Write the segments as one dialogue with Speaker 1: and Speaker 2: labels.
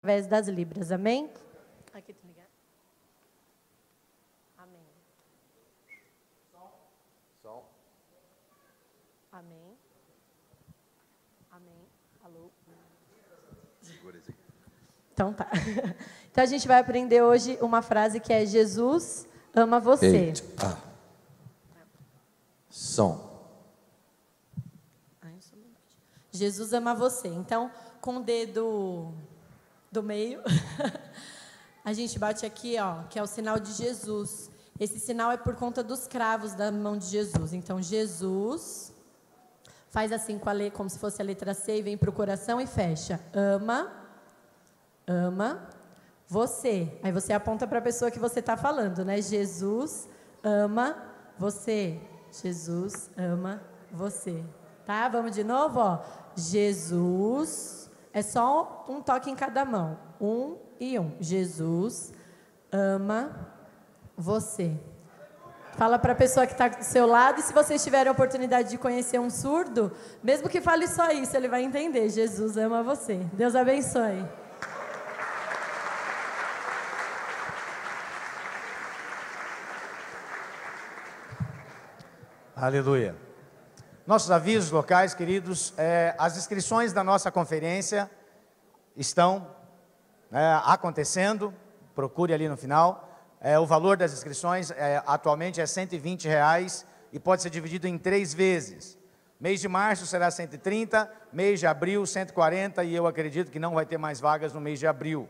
Speaker 1: através das Libras, amém? Aqui, tá ligado? Amém.
Speaker 2: Som.
Speaker 1: Amém. Amém. Alô?
Speaker 2: Segura esse aqui.
Speaker 1: Então tá. Então a gente vai aprender hoje uma frase que é: Jesus ama você.
Speaker 2: Som.
Speaker 1: Jesus ama você. Então, com o dedo do meio, a gente bate aqui, ó, que é o sinal de Jesus. Esse sinal é por conta dos cravos da mão de Jesus. Então, Jesus faz assim com a letra, como se fosse a letra C, e vem para o coração e fecha. Ama você. Aí você aponta para a pessoa que você está falando, né? Jesus ama você. Jesus ama você. Tá? Vamos de novo, ó. Jesus, é só um toque em cada mão. 1 e 1. Jesus ama você. Fala para a pessoa que está do seu lado, e se vocês tiverem a oportunidade de conhecer um surdo, mesmo que fale só isso, ele vai entender. Jesus ama você. Deus abençoe.
Speaker 3: Aleluia. Nossos avisos locais, queridos, as inscrições da nossa conferência estão acontecendo, procure ali no final. O valor das inscrições atualmente é R$120 e pode ser dividido em 3 vezes. Mês de março será 130, mês de abril 140, e eu acredito que não vai ter mais vagas no mês de abril,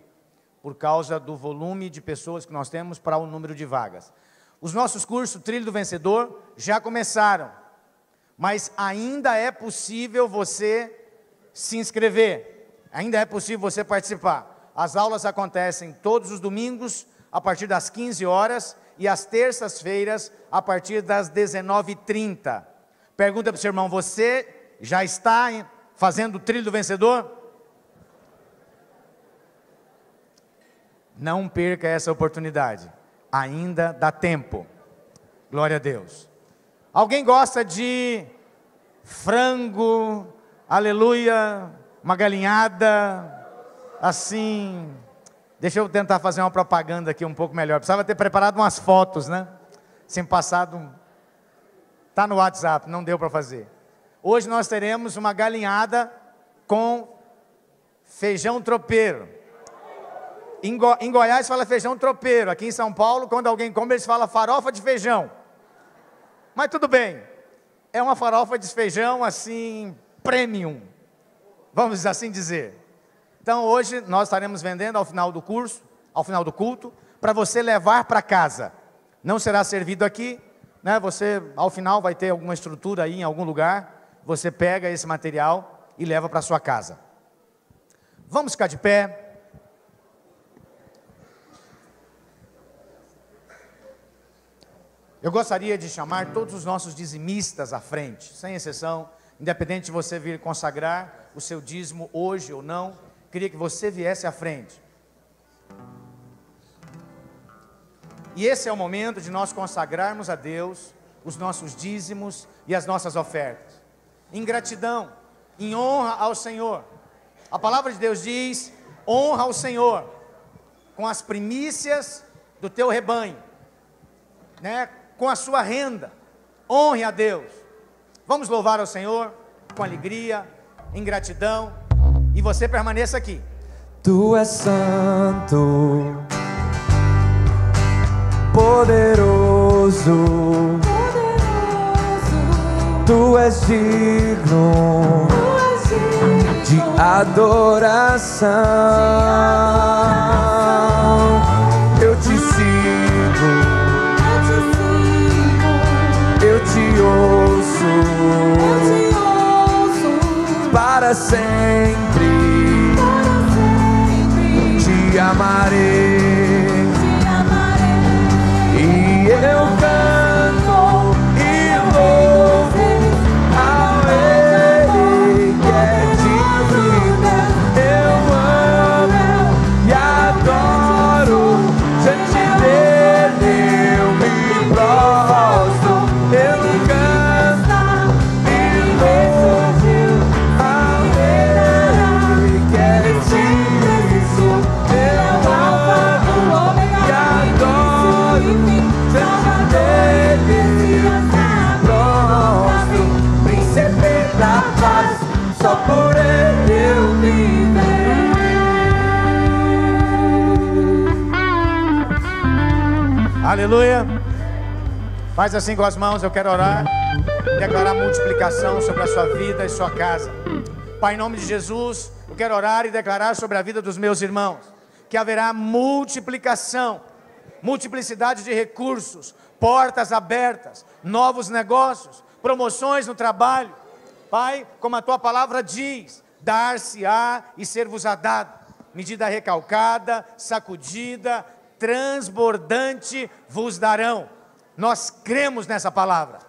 Speaker 3: por causa do volume de pessoas que nós temos para o número de vagas. Os nossos cursos Trilho do Vencedor já começaram, mas ainda é possível você se inscrever, ainda é possível você participar. As aulas acontecem todos os domingos, a partir das 15 horas, e às terças-feiras, a partir das 19h30. Pergunta para o seu irmão: você já está fazendo o Trilho do Vencedor? Não perca essa oportunidade, ainda dá tempo. Glória a Deus. Alguém gosta de frango, aleluia, uma galinhada, assim? Deixa eu tentar fazer uma propaganda aqui um pouco melhor. Precisava ter preparado umas fotos, né? Sem passado. Está no WhatsApp, não deu para fazer. Hoje nós teremos uma galinhada com feijão tropeiro. Em Goiás fala feijão tropeiro. Aqui em São Paulo, quando alguém come, eles falam farofa de feijão. Mas tudo bem, é uma farofa de feijão assim, premium, vamos assim dizer. Então hoje nós estaremos vendendo ao final do curso, ao final do culto, para você levar para casa. Não será servido aqui, né? Você ao final vai ter alguma estrutura aí em algum lugar, você pega esse material e leva para sua casa. Vamos ficar de pé. Eu gostaria de chamar todos os nossos dizimistas à frente, sem exceção, independente de você vir consagrar o seu dízimo hoje ou não, queria que você viesse à frente. E esse é o momento de nós consagrarmos a Deus os nossos dízimos e as nossas ofertas, em gratidão, em honra ao Senhor. A palavra de Deus diz: honra ao Senhor com as primícias do teu rebanho, né? Com a sua renda, honre a Deus. Vamos louvar ao Senhor com alegria, em gratidão, e você permaneça aqui.
Speaker 2: Tu és santo, poderoso, tu és digno de adoração. Eu te sigo, eu te ouço, para sempre, te amarei, e eu canto e louvo ao Ele que é divino. Eu amo
Speaker 3: Aleluia. Faz assim com as mãos, eu quero orar, declarar multiplicação sobre a sua vida e sua casa. Pai, em nome de Jesus, eu quero orar e declarar sobre a vida dos meus irmãos, que haverá multiplicação, multiplicidade de recursos, portas abertas, novos negócios, promoções no trabalho. Pai, como a tua palavra diz, dar-se-á e ser-vos-á dado. Medida recalcada, sacudida, transbordante vos darão. Nós cremos nessa palavra.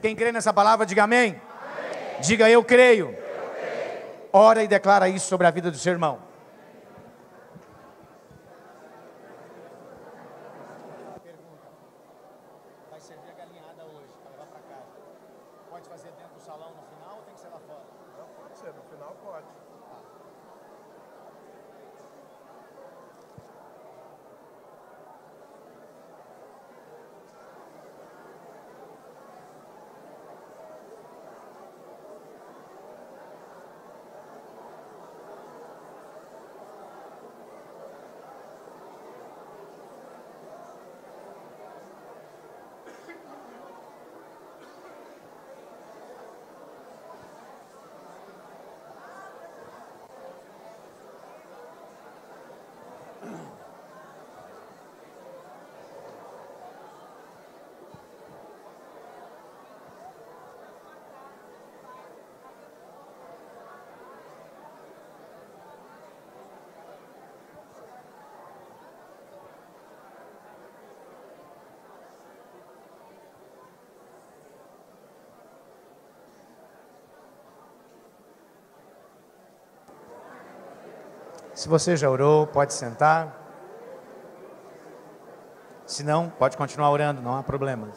Speaker 3: Quem crê nessa palavra, diga amém. Amém. Diga eu creio. Ora e declara isso sobre a vida do seu irmão. Vai servir a galinhada hoje para levar para casa. Pode fazer dentro do salão no final ou tem que ser lá fora?
Speaker 4: Não, pode ser, no final pode.
Speaker 3: Se você já orou, pode sentar. Se não, pode continuar orando, não há problemas.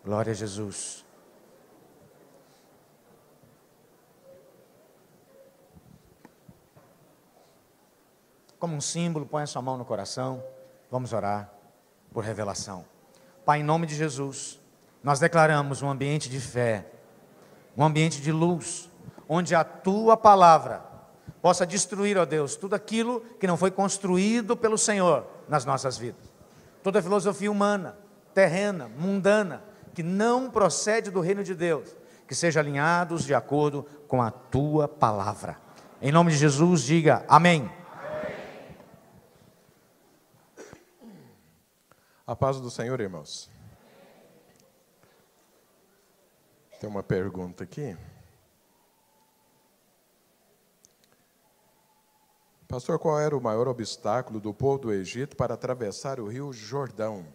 Speaker 3: Glória a Jesus. Como um símbolo, põe a sua mão no coração. Vamos orar por revelação. Pai, em nome de Jesus, nós declaramos um ambiente de fé, um ambiente de luz, onde a tua palavra possa destruir, ó Deus, tudo aquilo que não foi construído pelo Senhor nas nossas vidas. Toda filosofia humana, terrena, mundana, que não procede do reino de Deus, que sejam alinhados de acordo com a tua palavra. Em nome de Jesus, diga amém.
Speaker 4: A paz do Senhor, irmãos. Tem uma pergunta aqui. Pastor, qual era o maior obstáculo do povo do Egito para atravessar o rio Jordão?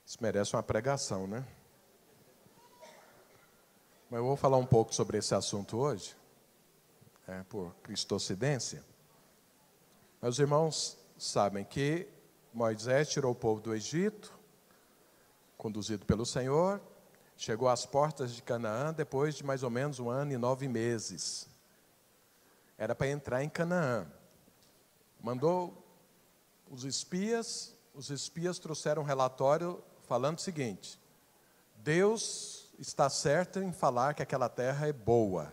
Speaker 4: Isso merece uma pregação, né? Mas eu vou falar um pouco sobre esse assunto hoje, por cristocidência. Mas os irmãos sabem que Moisés tirou o povo do Egito, conduzido pelo Senhor, chegou às portas de Canaã depois de mais ou menos 1 ano e 9 meses. Era para entrar em Canaã. Mandou os espias trouxeram um relatório falando o seguinte: Deus está certo em falar que aquela terra é boa,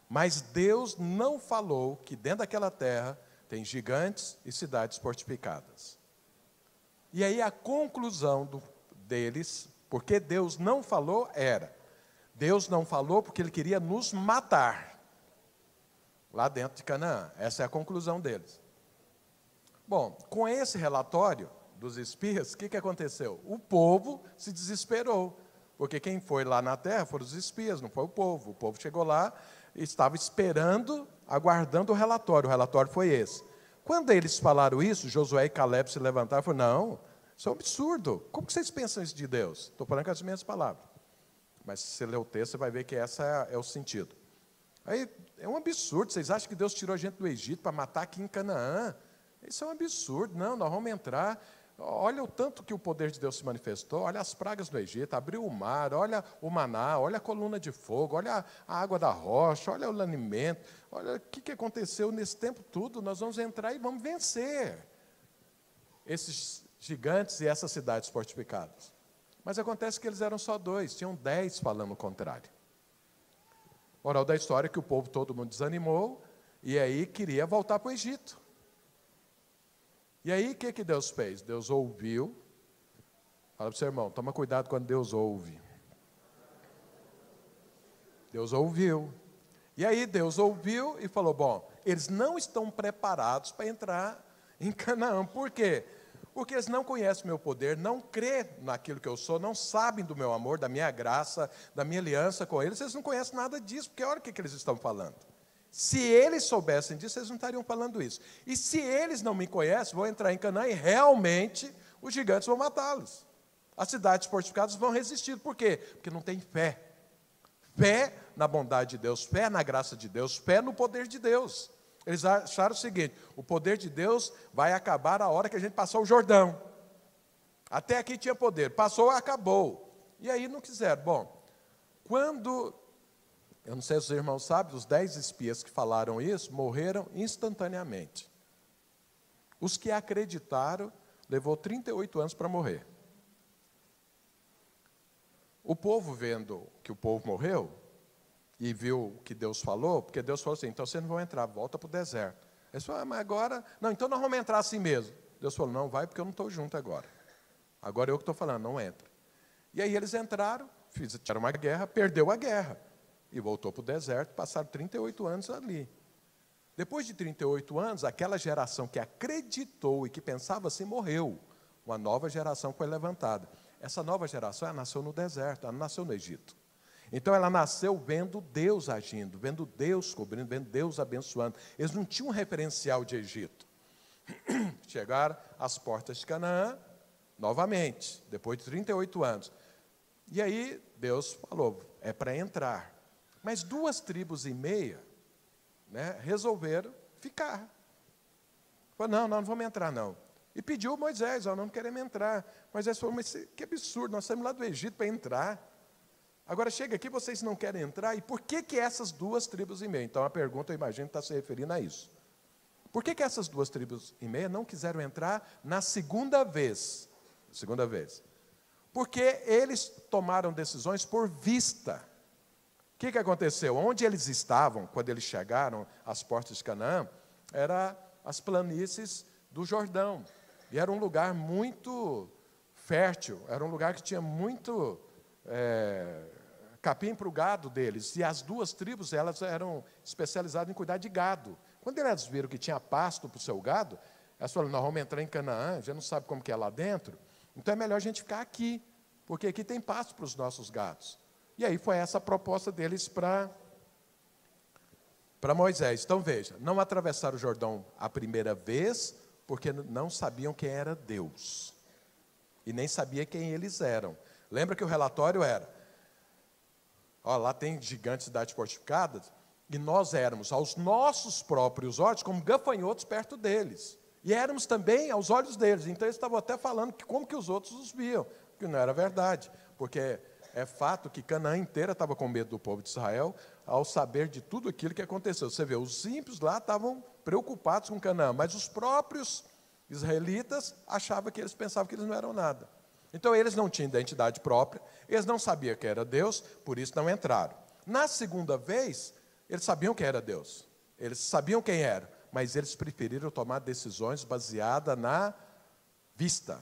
Speaker 4: mas Deus não falou que dentro daquela terra tem gigantes e cidades fortificadas. E aí a conclusão deles, porque Deus não falou, Deus não falou porque Ele queria nos matar lá dentro de Canaã. Essa é a conclusão deles. Bom, com esse relatório dos espias, o que aconteceu? O povo se desesperou. Porque quem foi lá na terra foram os espias, não foi o povo. O povo chegou lá e estava esperando, aguardando o relatório. O relatório foi esse. Quando eles falaram isso, Josué e Caleb se levantaram e falaram, não, isso é um absurdo. Como que vocês pensam isso de Deus? Estou falando com as minhas palavras. Mas se você ler o texto, você vai ver que esse é o sentido. Aí, é um absurdo. Vocês acham que Deus tirou a gente do Egito para matar aqui em Canaã? Isso é um absurdo. Não, nós vamos entrar. Olha o tanto que o poder de Deus se manifestou. Olha as pragas no Egito, abriu o mar, olha o maná, olha a coluna de fogo, olha a água da rocha, olha o alimento. Olha o que aconteceu nesse tempo tudo. Nós vamos entrar e vamos vencer esses gigantes e essas cidades fortificadas. Mas acontece que eles eram só 2, tinham 10 falando o contrário. Moral da história é que o povo todo mundo desanimou e aí queria voltar para o Egito. E aí o que Deus fez? Deus ouviu. Fala para o seu irmão, toma cuidado quando Deus ouve. Deus ouviu. E aí Deus ouviu e falou, bom, eles não estão preparados para entrar em Canaã. Por quê? Porque eles não conhecem o meu poder, não crêem naquilo que eu sou, não sabem do meu amor, da minha graça, da minha aliança com eles. Eles não conhecem nada disso, porque olha o que eles estão falando. Se eles soubessem disso, eles não estariam falando isso. E se eles não me conhecem, vão entrar em Canaã e realmente os gigantes vão matá-los. As cidades fortificadas vão resistir. Por quê? Porque não tem fé. Fé na bondade de Deus, fé na graça de Deus, fé no poder de Deus. Eles acharam o seguinte, o poder de Deus vai acabar a hora que a gente passar o Jordão. Até aqui tinha poder, passou, acabou. E aí não quiseram. Bom, quando, eu não sei se os irmãos sabem, os 10 espias que falaram isso, morreram instantaneamente. Os que acreditaram, levou 38 anos para morrer. O povo vendo que o povo morreu, e viu o que Deus falou, porque Deus falou assim, então vocês não vão entrar, volta para o deserto. Eles falaram, mas agora, não, então nós vamos entrar assim mesmo. Deus falou, não vai porque eu não estou junto agora. Agora eu que estou falando, não entra. E aí eles entraram, fizeram uma guerra, perdeu a guerra. E voltou para o deserto, passaram 38 anos ali. Depois de 38 anos, aquela geração que acreditou e que pensava assim, morreu. Uma nova geração foi levantada. Essa nova geração, ela nasceu no deserto, ela não nasceu no Egito. Então ela nasceu vendo Deus agindo, vendo Deus cobrindo, vendo Deus abençoando. Eles não tinham um referencial de Egito. Chegaram às portas de Canaã, novamente, depois de 38 anos. E aí Deus falou, é para entrar. Mas 2,5 tribos, né, resolveram ficar. Falaram, não vamos entrar não. E pediu Moisés, não queremos entrar. Moisés falou, mas que absurdo, nós saímos lá do Egito para entrar. Agora chega aqui, vocês não querem entrar, e por que essas 2,5 tribos? Então a pergunta, eu imagino, está se referindo a isso. Por que essas 2,5 tribos não quiseram entrar na segunda vez? Segunda vez. Porque eles tomaram decisões por vista. O que aconteceu? Onde eles estavam, quando eles chegaram às portas de Canaã, eram as planícies do Jordão. E era um lugar muito fértil, era um lugar que tinha muito capim para o gado deles. E as 2 tribos, elas eram especializadas em cuidar de gado. Quando elas viram que tinha pasto para o seu gado, elas falaram, nós vamos entrar em Canaã, já não sabe como que é lá dentro, então é melhor a gente ficar aqui, porque aqui tem pasto para os nossos gados. E aí foi essa a proposta deles para Moisés. Então veja, não atravessaram o Jordão a primeira vez, porque não sabiam quem era Deus. E nem sabia quem eles eram. Lembra que o relatório era, lá tem gigantes, cidades fortificadas, e nós éramos, aos nossos próprios olhos, como gafanhotos perto deles. E éramos também aos olhos deles. Então eles estavam até falando que como que os outros os viam, que não era verdade. Porque é fato que Canaã inteira estava com medo do povo de Israel, ao saber de tudo aquilo que aconteceu. Você vê, os ímpios lá estavam preocupados com Canaã, mas os próprios israelitas achavam que eles pensavam que eles não eram nada. Então eles não tinham identidade própria, eles não sabiam que era Deus, por isso não entraram. Na segunda vez, eles sabiam que era Deus, eles sabiam quem era, mas eles preferiram tomar decisões baseadas na vista.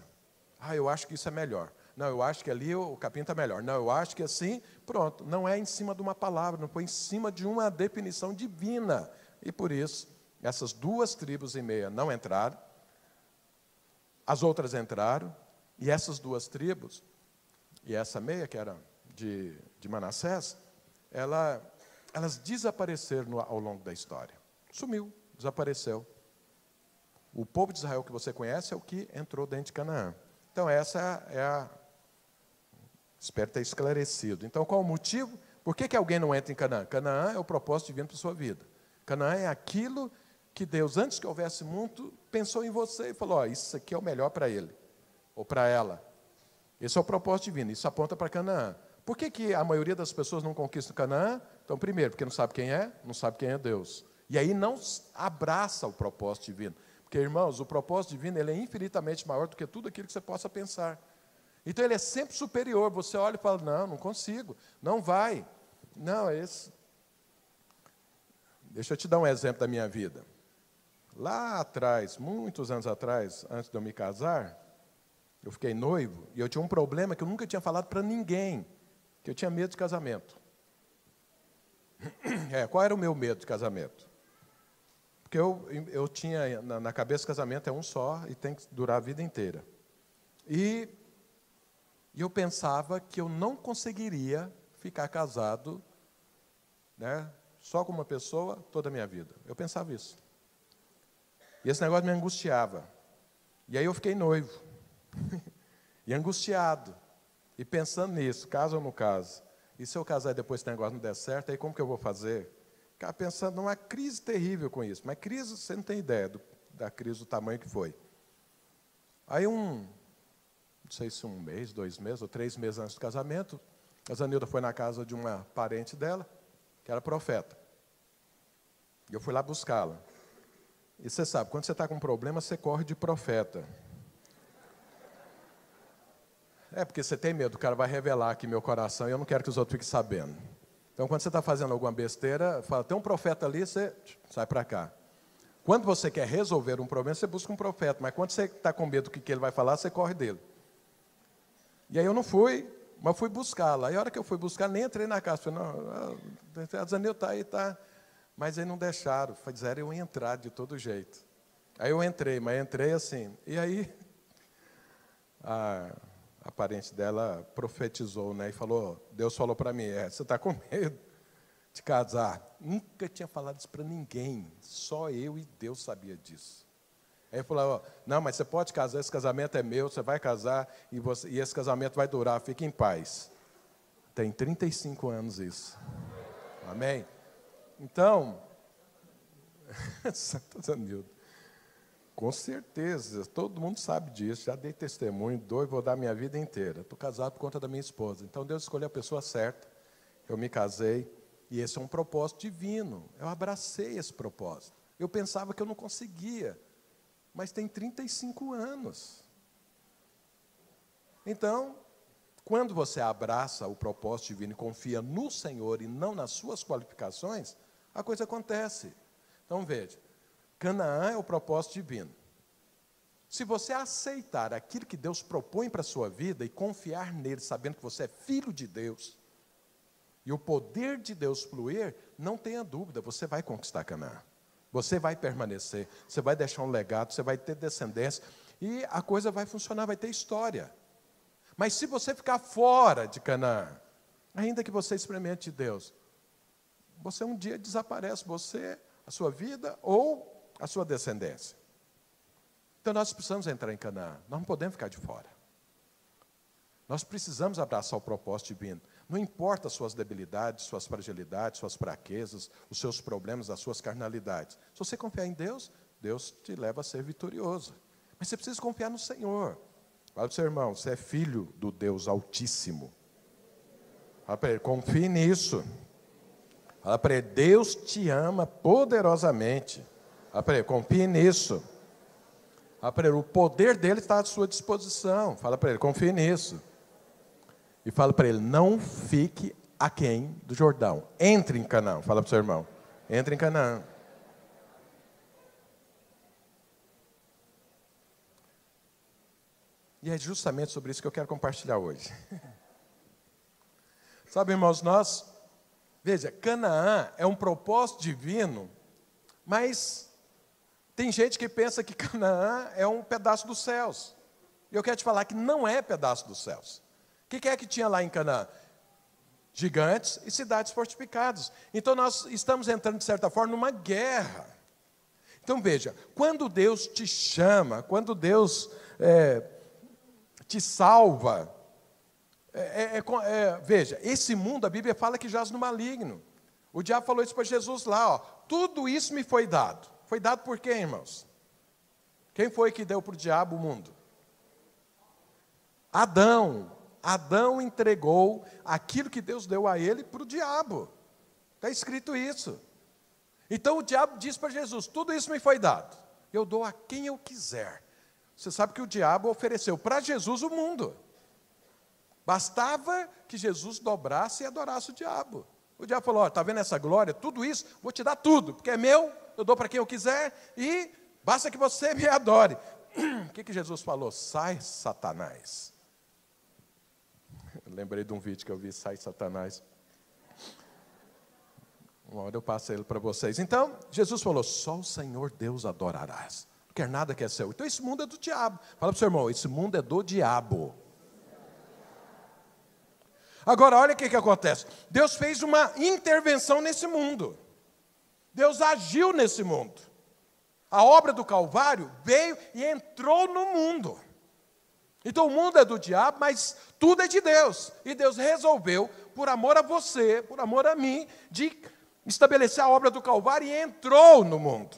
Speaker 4: Eu acho que isso é melhor. Não, eu acho que ali o capim está melhor. Não, eu acho que assim, pronto. Não é em cima de uma palavra, não foi em cima de uma definição divina. E por isso, essas 2,5 tribos não entraram, as outras entraram, e essas 2 tribos, e essa meia, que era de Manassés, elas desapareceram ao longo da história. Sumiu, desapareceu. O povo de Israel que você conhece é o que entrou dentro de Canaã. Então, essa é a... Espero ter esclarecido. Então, qual o motivo? Por que alguém não entra em Canaã? Canaã é o propósito divino para a sua vida. Canaã é aquilo que Deus, antes que houvesse mundo, pensou em você e falou, ó, isso aqui é o melhor para ele, ou para ela. Esse é o propósito divino, isso aponta para Canaã. Por que a maioria das pessoas não conquista Canaã? Então, primeiro, porque não sabe quem é Deus. E aí não abraça o propósito divino. Porque, irmãos, o propósito divino ele é infinitamente maior do que tudo aquilo que você possa pensar. Então, ele é sempre superior. Você olha e fala, não consigo, não vai. Não, é esse. Deixa eu te dar um exemplo da minha vida. Lá atrás, muitos anos atrás, antes de eu me casar, eu fiquei noivo e eu tinha um problema que eu nunca tinha falado para ninguém, que eu tinha medo de casamento. Qual era o meu medo de casamento? Porque eu tinha na cabeça casamento é um só e tem que durar a vida inteira. E eu pensava que eu não conseguiria ficar casado, né, só com uma pessoa toda a minha vida. Eu pensava isso. E esse negócio me angustiava. E aí eu fiquei noivo. E angustiado. E pensando nisso, caso ou não caso. E se eu casar e depois esse negócio não der certo, aí como que eu vou fazer? Ficava pensando numa crise terrível com isso. Mas crise, você não tem ideia da crise, do tamanho que foi. Aí não sei se 1 mês, 2 meses, ou 3 meses antes do casamento, a Zanilda foi na casa de uma parente dela, que era profeta. E eu fui lá buscá-la. E você sabe, quando você está com um problema, você corre de profeta. Porque você tem medo, o cara vai revelar aqui meu coração e eu não quero que os outros fiquem sabendo. Então, quando você está fazendo alguma besteira, fala, tem um profeta ali, você sai para cá. Quando você quer resolver um problema, você busca um profeta, mas quando você está com medo do que ele vai falar, você corre dele. E aí eu não fui, mas fui buscá-la. Aí a hora que eu fui buscar, nem entrei na casa. Falei, não, a Zanilda está aí, tá. Mas aí não deixaram, fizeram eu entrar de todo jeito. Aí eu entrei, mas entrei assim. E aí a parente dela profetizou, né? E falou, Deus falou para mim, você está com medo de casar? Nunca tinha falado isso para ninguém, só eu e Deus sabia disso. Aí ele falou, não, mas você pode casar, esse casamento é meu, você vai casar e esse casamento vai durar, fique em paz. Tem 35 anos isso. Amém? Então, Santa Zanilda, com certeza, todo mundo sabe disso, já dei testemunho, vou dar minha vida inteira. Estou casado por conta da minha esposa. Então, Deus escolheu a pessoa certa, eu me casei, e esse é um propósito divino. Eu abracei esse propósito. Eu pensava que eu não conseguia, mas tem 35 anos. Então, quando você abraça o propósito divino e confia no Senhor e não nas suas qualificações, a coisa acontece. Então, veja, Canaã é o propósito divino. Se você aceitar aquilo que Deus propõe para a sua vida e confiar nele, sabendo que você é filho de Deus, e o poder de Deus fluir, não tenha dúvida, você vai conquistar Canaã. Você vai permanecer, você vai deixar um legado, você vai ter descendência, e a coisa vai funcionar, vai ter história. Mas se você ficar fora de Canaã, ainda que você experimente Deus, você um dia desaparece, você, a sua vida ou a sua descendência. Então nós precisamos entrar em Canaã, nós não podemos ficar de fora. Nós precisamos abraçar o propósito divino. Não importa as suas debilidades, suas fragilidades, suas fraquezas, os seus problemas, as suas carnalidades. Se você confiar em Deus, Deus te leva a ser vitorioso. Mas você precisa confiar no Senhor. Fala para o seu irmão, você é filho do Deus Altíssimo. Fala para ele, confie nisso. Fala para ele, Deus te ama poderosamente. Fala para ele, confie nisso. Fala para ele, o poder dele está à sua disposição. Fala para ele, confie nisso. E fala para ele, não fique aquém do Jordão. Entre em Canaã. Fala para o seu irmão, entre em Canaã. E é justamente sobre isso que eu quero compartilhar hoje. Sabe, irmãos, veja, Canaã é um propósito divino, mas tem gente que pensa que Canaã é um pedaço dos céus. E eu quero te falar que não é pedaço dos céus. O que é que tinha lá em Canaã? gigantes e cidades fortificadas. Então nós estamos entrando, de certa forma, numa guerra. Então veja, quando Deus te chama, quando Deus te salva, veja, esse mundo, a Bíblia fala que jaz no maligno. O diabo falou isso para Jesus lá, ó, tudo isso me foi dado. Foi dado por quem, irmãos? Quem foi que deu para o diabo o mundo? Adão. Adão entregou aquilo que Deus deu a ele para o diabo. Está escrito isso. Então o diabo disse para Jesus, tudo isso me foi dado. Eu dou a quem eu quiser. Você sabe que o diabo ofereceu para Jesus o mundo. Bastava que Jesus dobrasse e adorasse o diabo. O diabo falou, está vendo essa glória, tudo isso, vou te dar tudo, porque é meu, eu dou para quem eu quiser, e basta que você me adore. O que Jesus falou? Sai, Satanás. Eu lembrei de um vídeo que eu vi, sai, Satanás. Uma hora eu passo ele para vocês. Então, Jesus falou, só o Senhor Deus adorarás. Não quer nada que é seu. Então, esse mundo é do diabo. Fala para o seu irmão, esse mundo é do diabo. Agora, olha o que acontece. Deus fez uma intervenção nesse mundo. Deus agiu nesse mundo. A obra do Calvário veio e entrou no mundo. Então, o mundo é do diabo, mas tudo é de Deus. E Deus resolveu, por amor a você, por amor a mim, de estabelecer a obra do Calvário e entrou no mundo.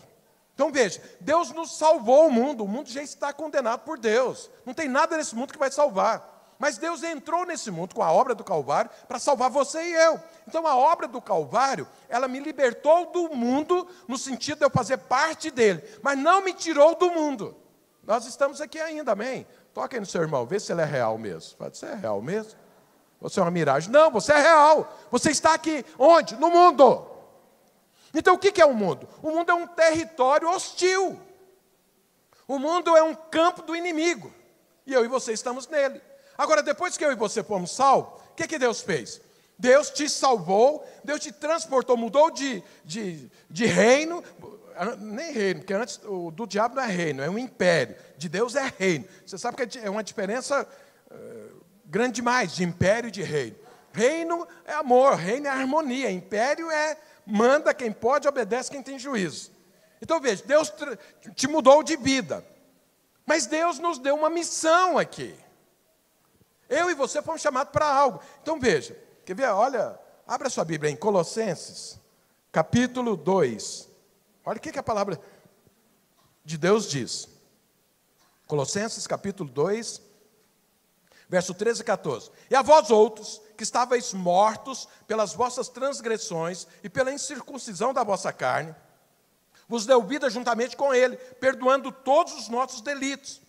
Speaker 4: Então, veja, Deus nos salvou o mundo já está condenado por Deus. Não tem nada nesse mundo que vai salvar. Mas Deus entrou nesse mundo com a obra do Calvário para salvar você e eu. Então a obra do Calvário, ela me libertou do mundo no sentido de eu fazer parte dele, mas não me tirou do mundo. Nós estamos aqui ainda, amém? Toca aí no seu irmão, vê se ele é real mesmo. Fala, você é real mesmo? Você é uma miragem? Não, você é real. Você está aqui, onde? No mundo. Então o que é o mundo? O mundo é um território hostil. O mundo é um campo do inimigo. E eu e você estamos nele. Agora, depois que eu e você fomos salvos, o que Deus fez? Deus te salvou, Deus te transportou, mudou de reino, nem reino, porque antes o do diabo não é reino, é um império, de Deus é reino. Você sabe que é uma diferença grande demais de império e de reino. Reino é amor, reino é harmonia, império é manda quem pode, obedece quem tem juízo. Então veja, Deus te mudou de vida, mas Deus nos deu uma missão aqui. Eu e você fomos chamados para algo. Então veja, quer ver? Olha, abra sua Bíblia em Colossenses, capítulo 2. Olha o que a palavra de Deus diz. Colossenses, capítulo 2, verso 13 e 14. E a vós outros, que estáveis mortos pelas vossas transgressões e pela incircuncisão da vossa carne, vos deu vida juntamente com ele, perdoando todos os nossos delitos,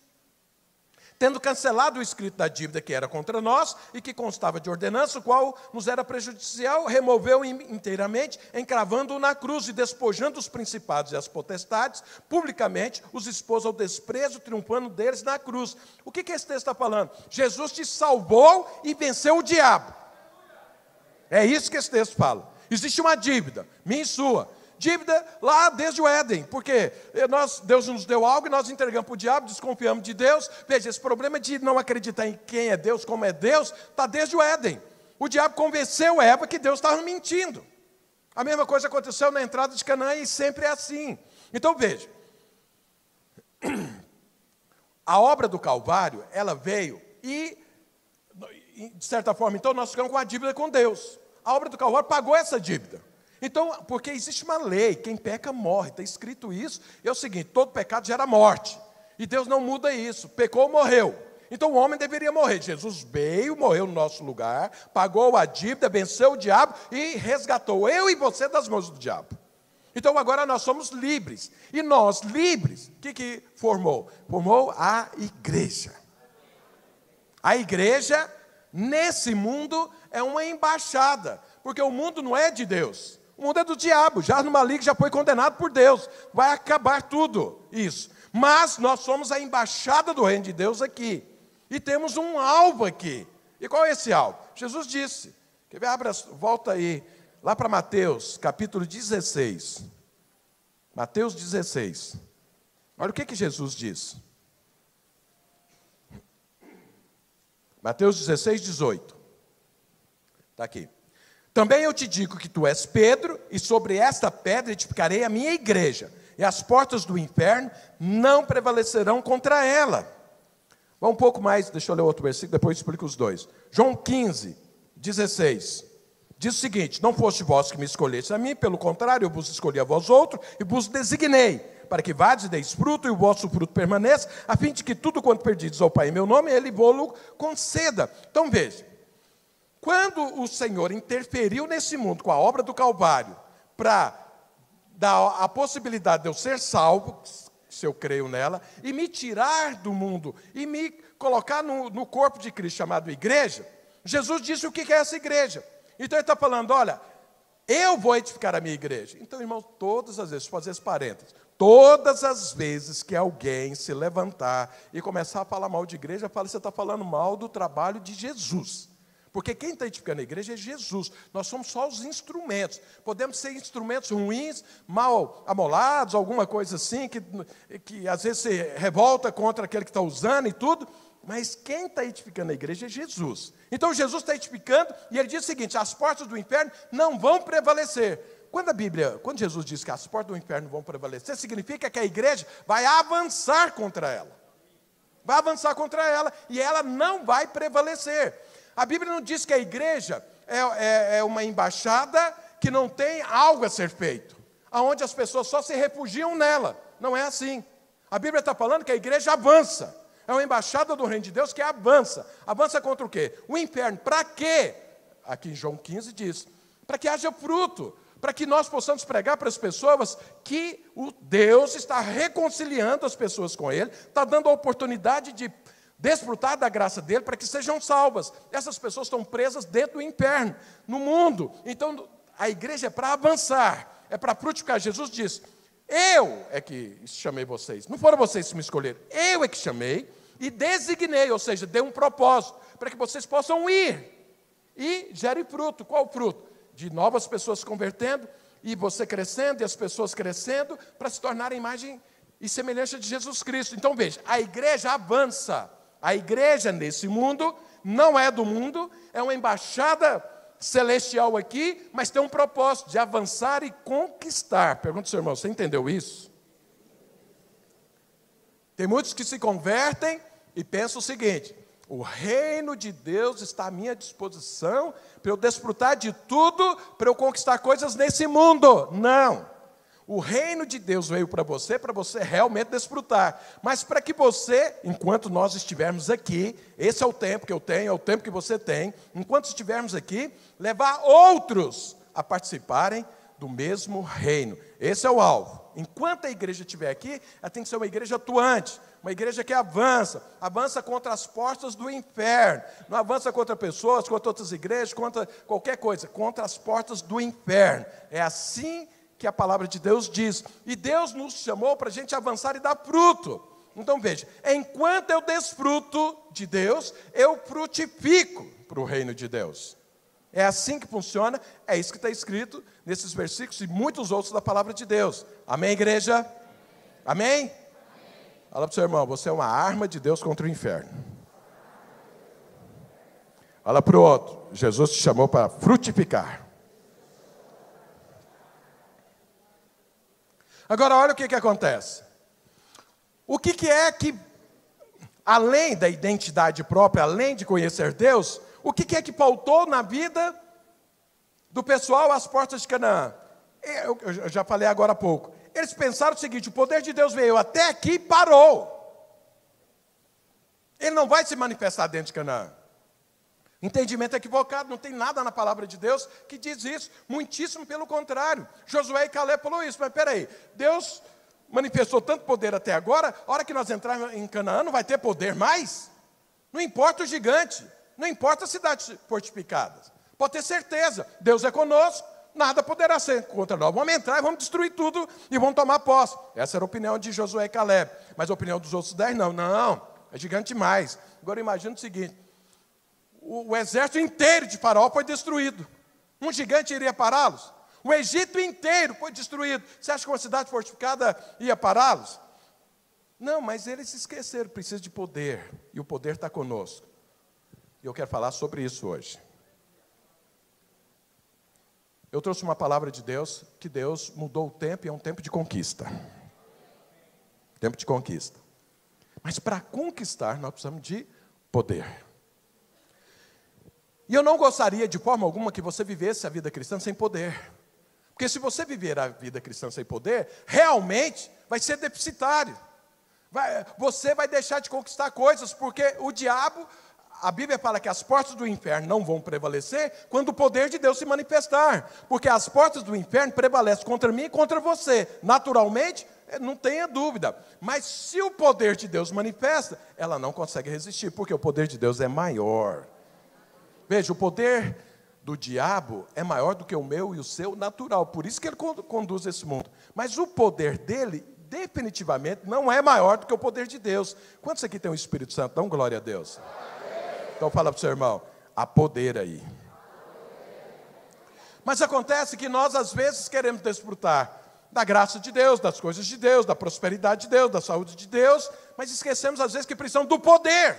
Speaker 4: tendo cancelado o escrito da dívida que era contra nós e que constava de ordenança, o qual nos era prejudicial, removeu inteiramente, encravando-o na cruz e despojando os principados e as potestades, publicamente os expôs ao desprezo, triunfando deles na cruz. O que esse texto está falando? Jesus te salvou e venceu o diabo. É isso que esse texto fala. Existe uma dívida, minha e sua. Dívida lá desde o Éden, porque Deus nos deu algo e nós entregamos para o diabo, desconfiamos de Deus. Veja, esse problema de não acreditar em quem é Deus, como é Deus, está desde o Éden. O diabo convenceu Eva que Deus estava mentindo. A mesma coisa aconteceu na entrada de Canaã e sempre é assim. Então veja, a obra do Calvário, ela veio e, de certa forma, então nós ficamos com a dívida com Deus. A obra do Calvário pagou essa dívida. Então, porque existe uma lei, quem peca morre, está escrito isso, é o seguinte, todo pecado gera morte, e Deus não muda isso, pecou, morreu, então o homem deveria morrer, Jesus veio, morreu no nosso lugar, pagou a dívida, venceu o diabo, e resgatou eu e você das mãos do diabo. Então agora nós somos livres, e nós livres, o que formou? Formou a igreja. A igreja, nesse mundo, é uma embaixada, porque o mundo não é de Deus. O mundo é do diabo, já no maligno, já foi condenado por Deus. Vai acabar tudo isso. Mas nós somos a embaixada do reino de Deus aqui. E temos um alvo aqui. E qual é esse alvo? Jesus disse. Quer ver? Volta aí, lá para Mateus, capítulo 16. Mateus 16. Olha o que Jesus disse. Mateus 16, 18. Está aqui. Também eu te digo que tu és Pedro, e sobre esta pedra edificarei a minha igreja, e as portas do inferno não prevalecerão contra ela. Vamos um pouco mais, deixa eu ler outro versículo, depois eu explico os dois. João 15, 16. Diz o seguinte: não foste vós que me escolheste a mim, pelo contrário, eu vos escolhi a vós outro, e vos designei, para que vades e deis fruto, e o vosso fruto permaneça, a fim de que tudo quanto perdides ao Pai em meu nome, Ele vô-lo conceda. Então veja, quando o Senhor interferiu nesse mundo com a obra do Calvário, para dar a possibilidade de eu ser salvo, se eu creio nela, e me tirar do mundo, e me colocar no corpo de Cristo, chamado igreja, Jesus disse o que é essa igreja. Então ele está falando, olha, eu vou edificar a minha igreja. Então, irmão, todas as vezes, vou fazer esse parênteses, todas as vezes que alguém se levantar e começar a falar mal de igreja, fala, você está falando mal do trabalho de Jesus. Porque quem está edificando a igreja é Jesus. Nós somos só os instrumentos. Podemos ser instrumentos ruins, mal amolados, alguma coisa assim, que às vezes se revolta contra aquele que está usando e tudo. Mas quem está edificando a igreja é Jesus. Então Jesus está edificando e ele diz o seguinte: as portas do inferno não vão prevalecer. Quando Jesus diz que as portas do inferno vão prevalecer, significa que a igreja vai avançar contra ela. Vai avançar contra ela e ela não vai prevalecer. A Bíblia não diz que a igreja é uma embaixada que não tem algo a ser feito, aonde as pessoas só se refugiam nela. Não é assim. A Bíblia está falando que a igreja avança. É uma embaixada do reino de Deus que avança. Avança contra o quê? O inferno. Para quê? Aqui em João 15 diz, para que haja fruto, para que nós possamos pregar para as pessoas que o Deus está reconciliando as pessoas com Ele, está dando a oportunidade de desfrutar da graça dele para que sejam salvas. Essas pessoas estão presas dentro do inferno, no mundo. Então, a igreja é para avançar, é para frutificar. Jesus diz, eu é que chamei vocês, não foram vocês que me escolheram, eu é que chamei e designei, ou seja, dei um propósito, para que vocês possam ir e gerem fruto. Qual fruto? De novas pessoas se convertendo, e você crescendo, e as pessoas crescendo, para se tornar a imagem e semelhança de Jesus Cristo. Então veja, a igreja avança. A igreja nesse mundo não é do mundo, é uma embaixada celestial aqui, mas tem um propósito de avançar e conquistar. Pergunta ao seu irmão, você entendeu isso? Tem muitos que se convertem e pensam o seguinte: o reino de Deus está à minha disposição para eu desfrutar de tudo, para eu conquistar coisas nesse mundo. Não. O reino de Deus veio para você realmente desfrutar. Mas para que você, enquanto nós estivermos aqui, esse é o tempo que eu tenho, é o tempo que você tem, enquanto estivermos aqui, levar outros a participarem do mesmo reino. Esse é o alvo. Enquanto a igreja estiver aqui, ela tem que ser uma igreja atuante, uma igreja que avança contra as portas do inferno. Não avança contra pessoas, contra outras igrejas, contra qualquer coisa, contra as portas do inferno. É assim que a palavra de Deus diz. E Deus nos chamou para a gente avançar e dar fruto. Então veja, enquanto eu desfruto de Deus, eu frutifico para o reino de Deus. É assim que funciona, é isso que está escrito nesses versículos e muitos outros da palavra de Deus. Amém, igreja? Amém? Fala para o seu irmão, você é uma arma de Deus contra o inferno. Fala para o outro, Jesus te chamou para frutificar. Agora, olha o que acontece. O que é que, além da identidade própria, além de conhecer Deus, o que é que faltou na vida do pessoal às portas de Canaã? Eu já falei agora há pouco. Eles pensaram o seguinte: o poder de Deus veio até aqui e parou. Ele não vai se manifestar dentro de Canaã. Entendimento equivocado, não tem nada na palavra de Deus que diz isso. Muitíssimo pelo contrário. Josué e Caleb falou isso, mas peraí, Deus manifestou tanto poder até agora, a hora que nós entrarmos em Canaã não vai ter poder mais? Não importa o gigante, não importa as cidades fortificadas. Pode ter certeza, Deus é conosco, nada poderá ser contra nós. Vamos entrar e vamos destruir tudo e vamos tomar posse. Essa era a opinião de Josué e Caleb. Mas a opinião dos outros 10, não, é gigante demais. Agora imagina o seguinte: o exército inteiro de Faraó foi destruído. Um gigante iria pará-los? O Egito inteiro foi destruído. Você acha que uma cidade fortificada ia pará-los? Não, mas eles se esqueceram, precisa de poder. E o poder está conosco. E eu quero falar sobre isso hoje. Eu trouxe uma palavra de Deus, que Deus mudou o tempo e é um tempo de conquista. Tempo de conquista. Mas para conquistar, nós precisamos de poder. E eu não gostaria de forma alguma que você vivesse a vida cristã sem poder. Porque se você viver a vida cristã sem poder, realmente vai ser deficitário. Você vai deixar de conquistar coisas, porque o diabo, a Bíblia fala que as portas do inferno não vão prevalecer quando o poder de Deus se manifestar. Porque as portas do inferno prevalecem contra mim e contra você. Naturalmente, não tenha dúvida. Mas se o poder de Deus manifesta, ela não consegue resistir, porque o poder de Deus é maior. Veja, o poder do diabo é maior do que o meu e o seu natural. Por isso que ele conduz esse mundo. Mas o poder dele, definitivamente, não é maior do que o poder de Deus. Quantos aqui tem o Espírito Santo? Dá glória a Deus. Então fala para o seu irmão, há poder aí. Mas acontece que nós às vezes queremos desfrutar da graça de Deus, das coisas de Deus, da prosperidade de Deus, da saúde de Deus, mas esquecemos às vezes que precisamos do poder.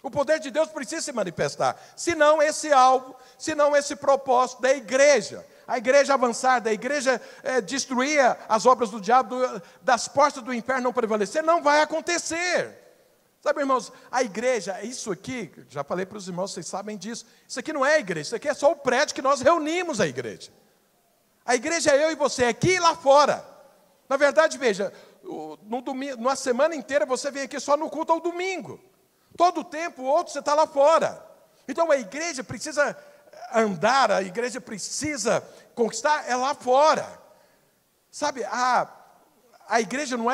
Speaker 4: O poder de Deus precisa se manifestar. Senão esse alvo, senão esse propósito da igreja, a igreja avançar, da igreja destruir as obras do diabo, das portas do inferno não prevalecer, não vai acontecer. Sabe, irmãos, a igreja, isso aqui, já falei para os irmãos, vocês sabem disso, isso aqui não é a igreja, isso aqui é só o prédio que nós reunimos a igreja. A igreja é eu e você, aqui e lá fora. Na verdade, veja, no domingo, numa semana inteira você vem aqui só no culto ao domingo. Todo o tempo, o outro, você está lá fora. Então a igreja precisa andar, a igreja precisa conquistar, é lá fora. Sabe, a igreja não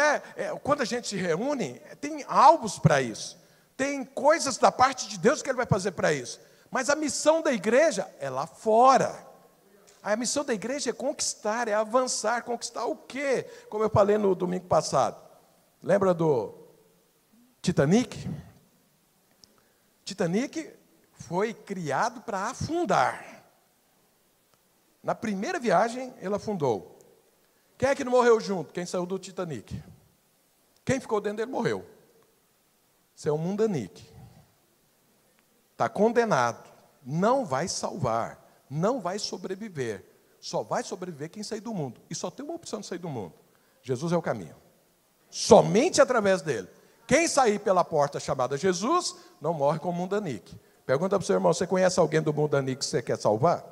Speaker 4: quando a gente se reúne, tem alvos para isso. Tem coisas da parte de Deus que Ele vai fazer para isso. Mas a missão da igreja é lá fora. A missão da igreja é conquistar, é avançar. Conquistar o quê? Como eu falei no domingo passado. Lembra do Titanic? Titanic foi criado para afundar. Na primeira viagem, ele afundou. Quem é que não morreu junto? Quem saiu do Titanic? Quem ficou dentro dele morreu. Você é um mundanique. Está condenado. Não vai salvar. Não vai sobreviver. Só vai sobreviver quem sair do mundo. E só tem uma opção de sair do mundo. Jesus é o caminho. Somente através dele. Quem sair pela porta chamada Jesus, não morre como mundanique. Pergunta para o seu irmão, você conhece alguém do mundanique que você quer salvar?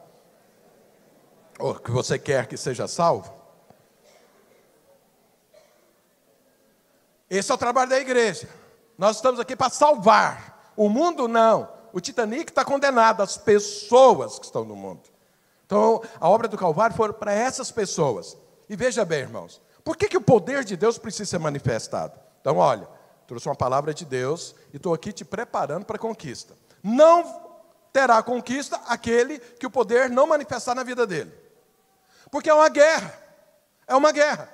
Speaker 4: Ou que você quer que seja salvo? Esse é o trabalho da igreja. Nós estamos aqui para salvar. O mundo não. O Titanic está condenado, as pessoas que estão no mundo. Então, a obra do Calvário foi para essas pessoas. E veja bem, irmãos, por que o poder de Deus precisa ser manifestado? Então, olha, trouxe uma palavra de Deus e estou aqui te preparando para a conquista. Não terá conquista aquele que o poder não manifestar na vida dele. Porque é uma guerra. É uma guerra.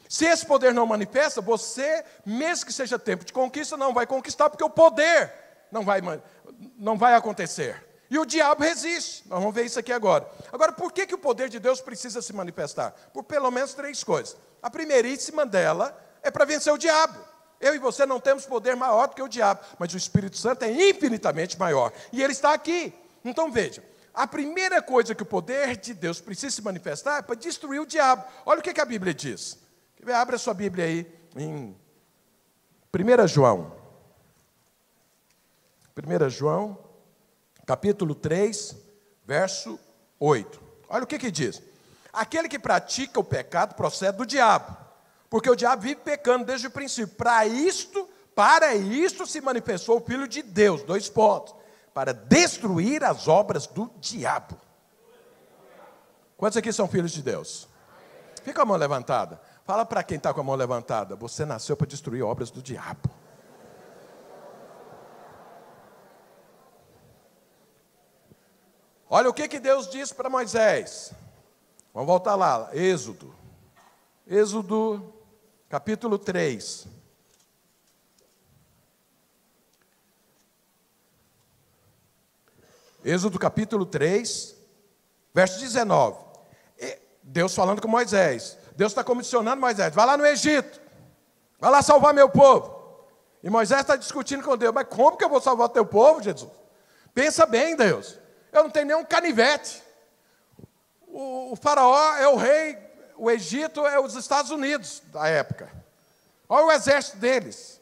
Speaker 4: Se esse poder não manifesta, você, mesmo que seja tempo de conquista, não vai conquistar, porque o poder não vai acontecer. E o diabo resiste. Nós vamos ver isso aqui agora. Agora, por que o poder de Deus precisa se manifestar? Por pelo menos 3 coisas. A primeiríssima dela é para vencer o diabo. Eu e você não temos poder maior do que o diabo, mas o Espírito Santo é infinitamente maior. E ele está aqui. Então veja, a primeira coisa que o poder de Deus precisa se manifestar é para destruir o diabo. Olha o que a Bíblia diz. Abre a sua Bíblia aí em 1 João. 1 João, capítulo 3, verso 8. Olha o que diz. Aquele que pratica o pecado procede do diabo, porque o diabo vive pecando desde o princípio. Para isto se manifestou o Filho de Deus, 2 pontos, para destruir as obras do diabo. Quantos aqui são filhos de Deus? Fica a mão levantada. Fala para quem está com a mão levantada, você nasceu para destruir obras do diabo. Olha o que Deus disse para Moisés. Vamos voltar lá, Êxodo. Êxodo, capítulo 3. Êxodo, capítulo 3, verso 19. Deus falando com Moisés. Deus está comissionando Moisés. Vai lá no Egito. Vai lá salvar meu povo. E Moisés está discutindo com Deus. Mas como que eu vou salvar o teu povo, Jesus? Pensa bem, Deus. Eu não tenho nenhum canivete. O faraó é o rei, o Egito é os Estados Unidos da época. Olha o exército deles.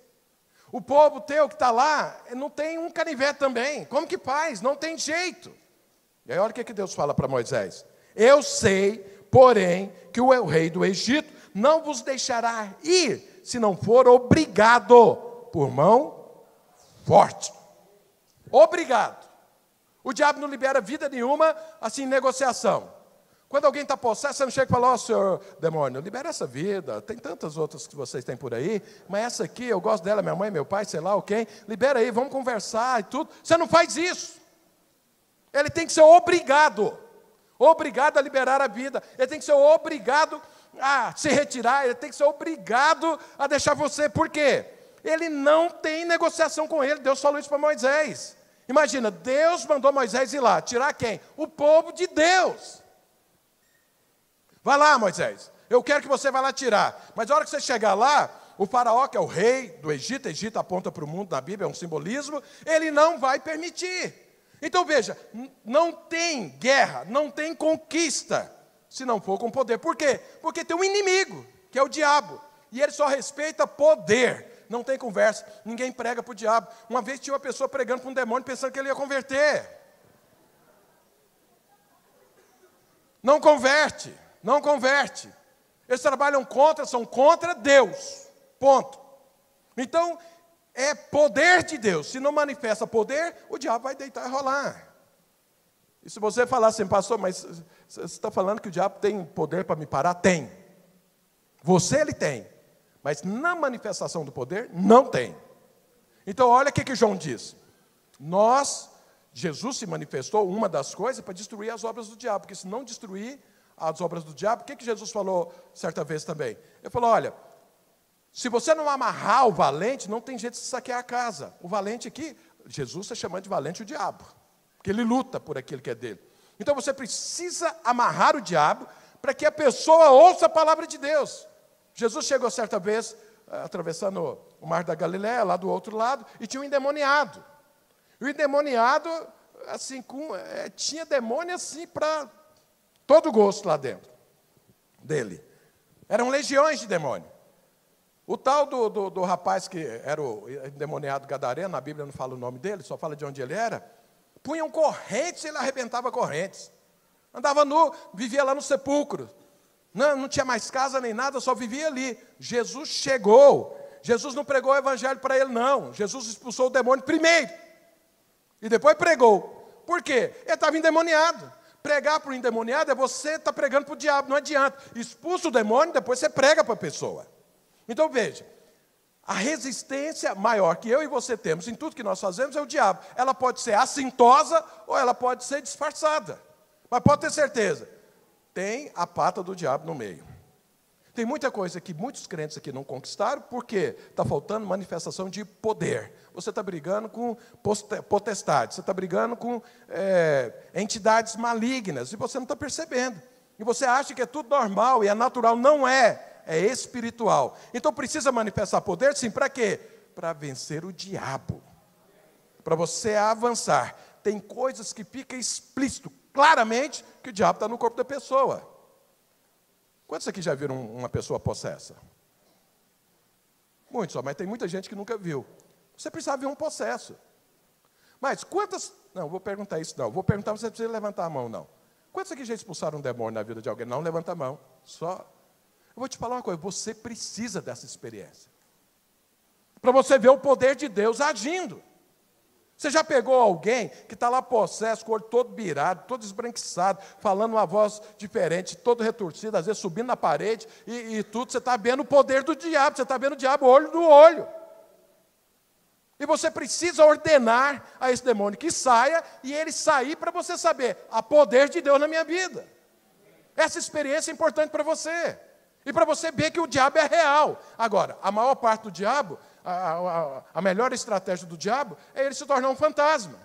Speaker 4: O povo teu que está lá, não tem um canivete também. Como que faz? Não tem jeito. E aí olha o que Deus fala para Moisés. Eu sei, porém, que o rei do Egito não vos deixará ir, se não for obrigado por mão forte. Obrigado. O diabo não libera vida nenhuma, assim, em negociação. Quando alguém está possesso, você não chega e fala, senhor demônio, libera essa vida, tem tantas outras que vocês têm por aí, mas essa aqui, eu gosto dela, minha mãe, meu pai, sei lá, quem, libera aí, vamos conversar e tudo. Você não faz isso. Ele tem que ser obrigado a liberar a vida, ele tem que ser obrigado a se retirar, ele tem que ser obrigado a deixar você, por quê? Ele não tem negociação com ele, Deus falou isso para Moisés. Imagina, Deus mandou Moisés ir lá, tirar quem? O povo de Deus. Vai lá, Moisés, eu quero que você vá lá tirar. Mas a hora que você chegar lá, o faraó, que é o rei do Egito, Egito aponta para o mundo na Bíblia, é um simbolismo, ele não vai permitir. Então veja, não tem guerra, não tem conquista, se não for com poder. Por quê? Porque tem um inimigo, que é o diabo, e ele só respeita poder, não tem conversa, ninguém prega para o diabo. Uma vez tinha uma pessoa pregando para um demônio, pensando que ele ia converter. Não converte. Não converte. Eles trabalham contra, são contra Deus. Ponto. Então, é poder de Deus. Se não manifesta poder, o diabo vai deitar e rolar. E se você falar assim, pastor, mas você está falando que o diabo tem poder para me parar? Tem. Você ele tem. Mas na manifestação do poder, não tem. Então, olha o que João diz. Jesus se manifestou, uma das coisas, para destruir as obras do diabo. Porque se não destruir as obras do diabo, o que Jesus falou certa vez também? Ele falou, olha, se você não amarrar o valente, não tem jeito de saquear a casa. O valente aqui, Jesus está chamando de valente o diabo, porque ele luta por aquilo que é dele. Então você precisa amarrar o diabo, para que a pessoa ouça a palavra de Deus. Jesus chegou certa vez, atravessando o mar da Galileia, lá do outro lado, e tinha um endemoniado. E o endemoniado, assim, tinha demônio assim para todo gosto lá dentro dele. Eram legiões de demônio. O tal do rapaz que era o endemoniado gadareno, na Bíblia não fala o nome dele, só fala de onde ele era, punham correntes e ele arrebentava correntes. Andava nu, vivia lá no sepulcro. Não tinha mais casa nem nada, só vivia ali. Jesus chegou. Jesus não pregou o evangelho para ele, não. Jesus expulsou o demônio primeiro. E depois pregou. Por quê? Ele estava endemoniado. Pregar para o endemoniado é você estar pregando para o diabo, não adianta. Expulsa o demônio, depois você prega para a pessoa. Então veja, a resistência maior que eu e você temos em tudo que nós fazemos é o diabo. Ela pode ser assintosa ou ela pode ser disfarçada. Mas pode ter certeza, tem a pata do diabo no meio. Tem muita coisa que muitos crentes aqui não conquistaram, porque está faltando manifestação de poder. Você está brigando com potestades, você está brigando com entidades malignas, e você não está percebendo. E você acha que é tudo normal, e é natural. Não é, é espiritual. Então precisa manifestar poder, sim, para quê? Para vencer o diabo. Para você avançar. Tem coisas que fica explícito, claramente, que o diabo está no corpo da pessoa. Quantos aqui já viram uma pessoa possessa? Muitos, mas tem muita gente que nunca viu. Você precisa ver um possesso. Mas quantas... Não, vou perguntar isso não. Vou perguntar, você precisa levantar a mão, não. Quantos aqui já expulsaram um demônio na vida de alguém? Não levanta a mão. Só... Eu vou te falar uma coisa. Você precisa dessa experiência. Para você ver o poder de Deus agindo. Você já pegou alguém que está lá possesso, com o olho todo virado, todo esbranquiçado, falando uma voz diferente, todo retorcido, às vezes subindo na parede e tudo. Você está vendo o poder do diabo, você está vendo o diabo olho no olho. E você precisa ordenar a esse demônio que saia, e ele sair para você saber, há poder de Deus na minha vida. Essa experiência é importante para você. E para você ver que o diabo é real. Agora, a maior parte do diabo... A melhor estratégia do diabo é ele se tornar um fantasma,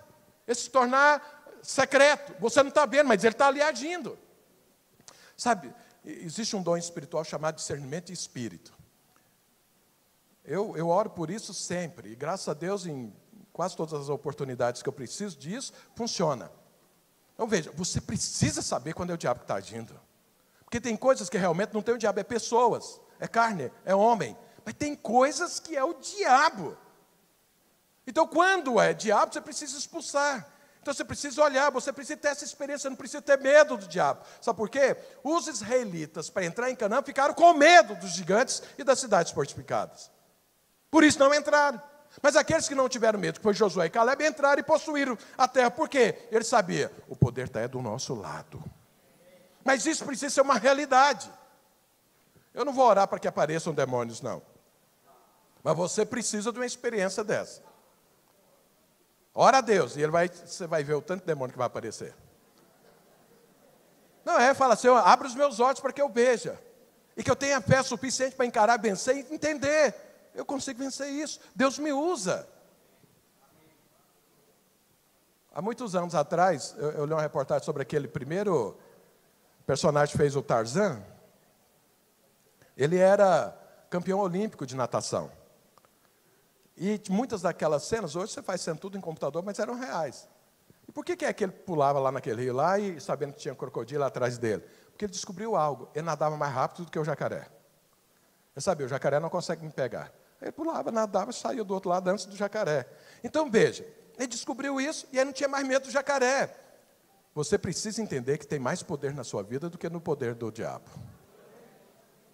Speaker 4: ele se tornar secreto. Você não está vendo, mas ele está ali agindo. Sabe, existe um dom espiritual chamado discernimento de espírito. Eu oro por isso sempre, e graças a Deus, em quase todas as oportunidades que eu preciso disso, funciona. Então veja, você precisa saber quando é o diabo que está agindo. Porque tem coisas que realmente não tem o diabo, é pessoas, é carne, é homem. Mas tem coisas que é o diabo. Então quando é diabo, você precisa expulsar. Então você precisa olhar, você precisa ter essa experiência, você não precisa ter medo do diabo. Sabe por quê? Os israelitas, para entrar em Canaã, ficaram com medo dos gigantes e das cidades fortificadas. Por isso não entraram. Mas aqueles que não tiveram medo, que foi Josué e Caleb, entraram e possuíram a terra. Por quê? Ele sabia, o poder está do nosso lado. Mas isso precisa ser uma realidade. Eu não vou orar para que apareçam demônios, não. Mas você precisa de uma experiência dessa. Ora a Deus, e você vai ver o tanto de demônio que vai aparecer. Não fala assim, abre os meus olhos para que eu veja. E que eu tenha fé suficiente para encarar, vencer e entender. Eu consigo vencer isso. Deus me usa. Há muitos anos atrás, eu li uma reportagem sobre aquele primeiro personagem que fez o Tarzan. Ele era campeão olímpico de natação. E muitas daquelas cenas, hoje você faz sendo tudo em computador, mas eram reais. E por que é que ele pulava lá naquele rio lá e sabendo que tinha crocodilo atrás dele? Porque ele descobriu algo, ele nadava mais rápido do que o jacaré. Ele sabia, o jacaré não consegue me pegar. Ele pulava, nadava, saía do outro lado antes do jacaré. Então veja, ele descobriu isso e aí não tinha mais medo do jacaré. Você precisa entender que tem mais poder na sua vida do que no poder do diabo.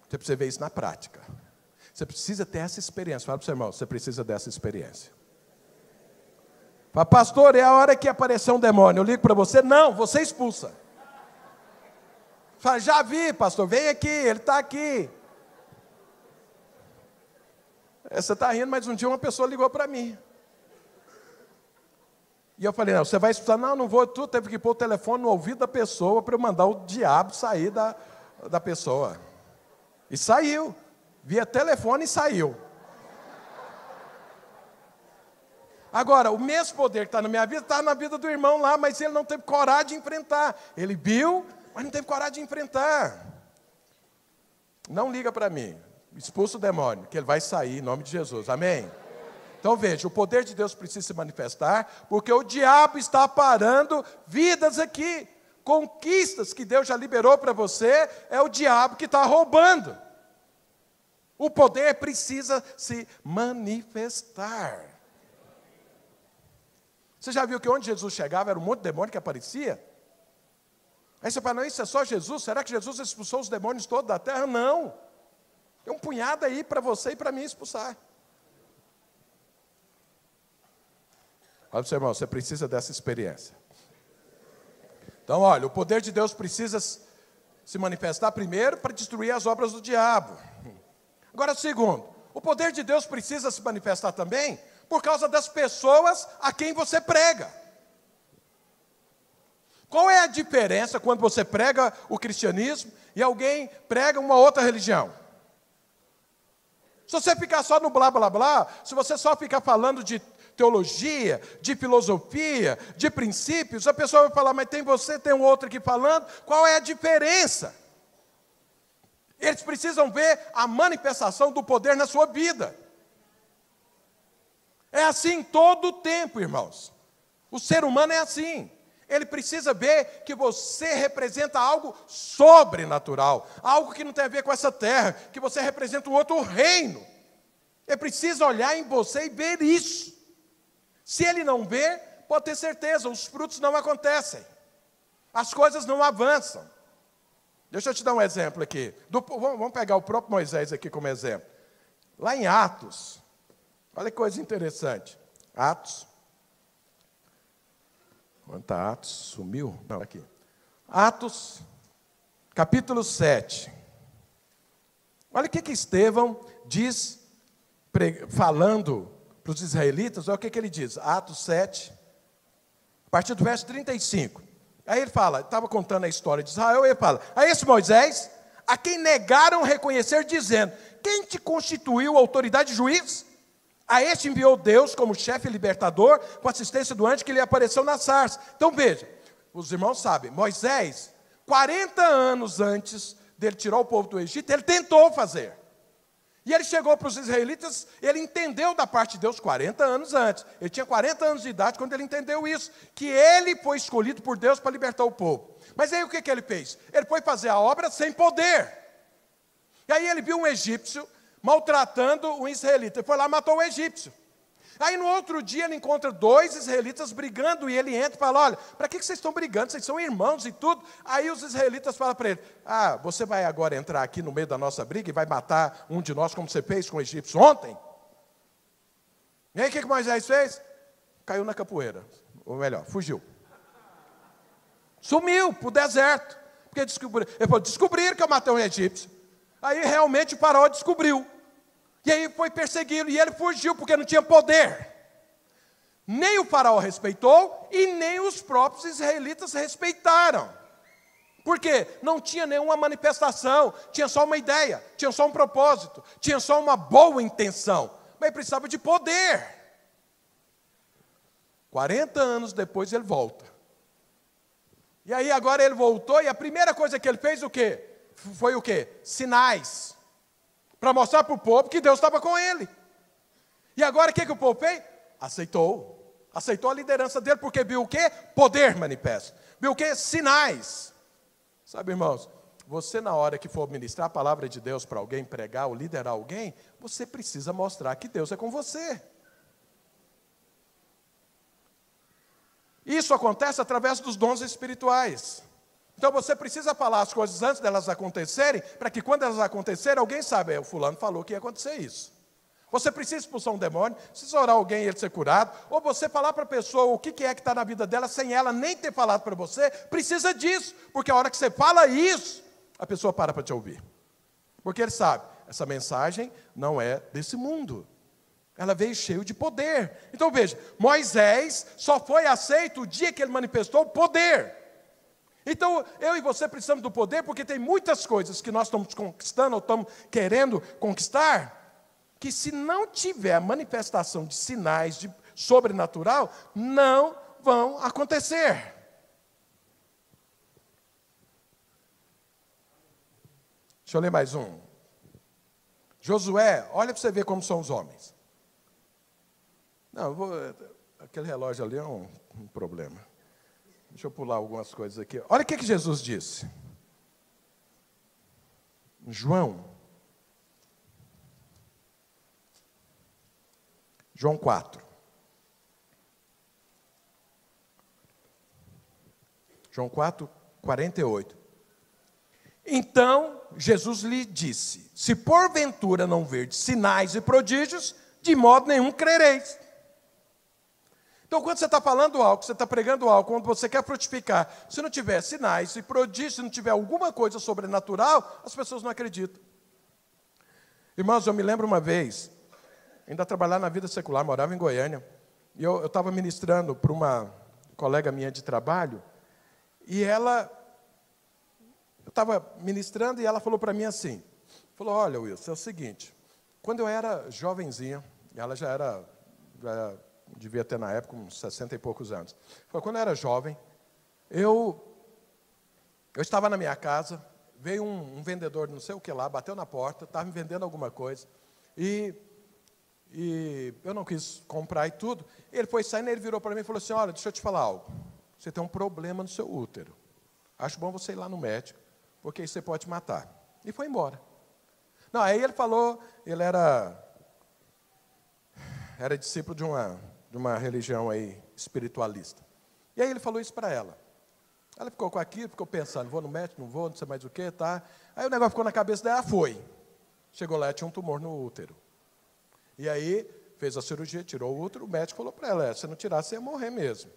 Speaker 4: Você precisa ver isso na prática. Você precisa ter essa experiência. Fala para o seu irmão, você precisa dessa experiência. Fala, pastor, é a hora que aparecer um demônio. Eu ligo para você? Não, você expulsa. Fala, já vi, pastor, vem aqui, ele está aqui. Você está rindo, mas um dia uma pessoa ligou para mim. E eu falei, não, você vai expulsar? Não, não vou. Tu teve que pôr o telefone no ouvido da pessoa para eu mandar o diabo sair da pessoa. E saiu. Via telefone e saiu. Agora, o mesmo poder que está na minha vida, está na vida do irmão lá, mas ele não teve coragem de enfrentar. Ele viu, mas não teve coragem de enfrentar. Não liga para mim. Expulsa o demônio, que ele vai sair em nome de Jesus. Amém? Então veja, o poder de Deus precisa se manifestar, porque o diabo está parando vidas aqui. Conquistas que Deus já liberou para você, é o diabo que está roubando. O poder precisa se manifestar. Você já viu que onde Jesus chegava era um monte de demônio que aparecia? Aí você fala, não, isso é só Jesus? Será que Jesus expulsou os demônios todos da terra? Não. Tem um punhado aí para você e para mim expulsar. Olha para o seu irmão, você precisa dessa experiência. Então, olha, o poder de Deus precisa se manifestar primeiro para destruir as obras do diabo. Agora, segundo, o poder de Deus precisa se manifestar também por causa das pessoas a quem você prega. Qual é a diferença quando você prega o cristianismo e alguém prega uma outra religião? Se você ficar só no blá, blá, blá, se você só ficar falando de teologia, de filosofia, de princípios, a pessoa vai falar, mas tem você, tem um outro aqui falando, qual é a diferença? Eles precisam ver a manifestação do poder na sua vida. É assim todo o tempo, irmãos. O ser humano é assim. Ele precisa ver que você representa algo sobrenatural, algo que não tem a ver com essa terra, que você representa um outro reino. Ele precisa olhar em você e ver isso. Se ele não ver, pode ter certeza, os frutos não acontecem. As coisas não avançam. Deixa eu te dar um exemplo aqui. Vamos pegar o próprio Moisés aqui como exemplo. Lá em Atos, olha que coisa interessante. Atos. Onde está Atos? Sumiu? Não, aqui. Atos, capítulo 7. Olha o que Estevão diz, falando para os israelitas, olha o que ele diz. Atos 7, a partir do verso 35. Aí ele fala, estava contando a história de Israel, ele fala, a esse Moisés, a quem negaram reconhecer, dizendo, quem te constituiu autoridade e juiz? A este enviou Deus como chefe libertador, com assistência do anjo que lhe apareceu na sarça. Então veja, os irmãos sabem, Moisés, 40 anos antes dele tirar o povo do Egito, ele tentou fazer. E ele chegou para os israelitas, ele entendeu da parte de Deus 40 anos antes. Ele tinha 40 anos de idade quando ele entendeu isso, que ele foi escolhido por Deus para libertar o povo. Mas aí o que ele fez? Ele foi fazer a obra sem poder. E aí ele viu um egípcio maltratando um israelita. Ele foi lá e matou o egípcio. Aí no outro dia ele encontra 2 israelitas brigando e ele entra e fala, olha, para que vocês estão brigando? Vocês são irmãos e tudo. Aí os israelitas falam para ele, você vai agora entrar aqui no meio da nossa briga e vai matar um de nós como você fez com o egípcio ontem? E aí o que Moisés fez? Caiu na capoeira, ou melhor, fugiu. Sumiu para o deserto. Porque descobriram que eu matei um egípcio. Aí realmente o faraó descobriu. E aí foi perseguido, e ele fugiu, porque não tinha poder. Nem o faraó respeitou, e nem os próprios israelitas respeitaram. Por quê? Não tinha nenhuma manifestação, tinha só uma ideia, tinha só um propósito, tinha só uma boa intenção, mas precisava de poder. 40 anos depois ele volta. E aí agora ele voltou, e a primeira coisa que ele fez o quê? Foi o quê? Sinais. Para mostrar para o povo que Deus estava com ele. E agora o que o povo fez? Aceitou. Aceitou a liderança dele, porque viu o quê? Poder manifesto. Viu o quê? Sinais. Sabe, irmãos, você na hora que for ministrar a palavra de Deus para alguém, pregar ou liderar alguém, você precisa mostrar que Deus é com você. Isso acontece através dos dons espirituais. Então você precisa falar as coisas antes delas acontecerem, para que quando elas acontecerem, alguém sabe, o fulano falou que ia acontecer isso. Você precisa expulsar um demônio, precisa orar alguém e ele ser curado, ou você falar para a pessoa o que é que está na vida dela, sem ela nem ter falado para você, precisa disso, porque a hora que você fala isso, a pessoa para te ouvir. Porque ele sabe, essa mensagem não é desse mundo. Ela veio cheio de poder. Então veja, Moisés só foi aceito o dia que ele manifestou o poder. Então, eu e você precisamos do poder, porque tem muitas coisas que nós estamos conquistando, ou estamos querendo conquistar, que se não tiver a manifestação de sinais de sobrenatural, não vão acontecer. Deixa eu ler mais um. Josué, olha para você ver como são os homens. Não, aquele relógio ali é um problema. Deixa eu pular algumas coisas aqui. Olha o que Jesus disse. João 4. João 4, 48. Então, Jesus lhe disse, se porventura não verdes sinais e prodígios, de modo nenhum crereis. Então, quando você está falando algo, você está pregando algo, quando você quer frutificar, se não tiver sinais e prodígios, se não tiver alguma coisa sobrenatural, as pessoas não acreditam. Irmãos, eu me lembro uma vez, ainda trabalhava na vida secular, morava em Goiânia, e eu estava ministrando para uma colega minha de trabalho, e eu estava ministrando e ela falou para mim assim, falou, olha, Wilson, é o seguinte, quando eu era jovenzinha, ela já devia ter na época uns 60 e poucos anos. Quando eu era jovem, eu estava na minha casa, veio um vendedor, não sei o que lá, bateu na porta, estava me vendendo alguma coisa, e eu não quis comprar e tudo. Ele foi saindo, ele virou para mim e falou assim, olha, deixa eu te falar algo, você tem um problema no seu útero, acho bom você ir lá no médico, porque aí você pode matar. E foi embora. Não, aí ele falou, ele era discípulo de uma religião aí espiritualista. E aí ele falou isso para ela. Ela ficou com aquilo, ficou pensando, vou no médico, não vou, não sei mais o que, tá? Aí o negócio ficou na cabeça dela, foi. Chegou lá, tinha um tumor no útero. E aí fez a cirurgia, tirou o útero, o médico falou para ela, se não tirar, você ia morrer mesmo.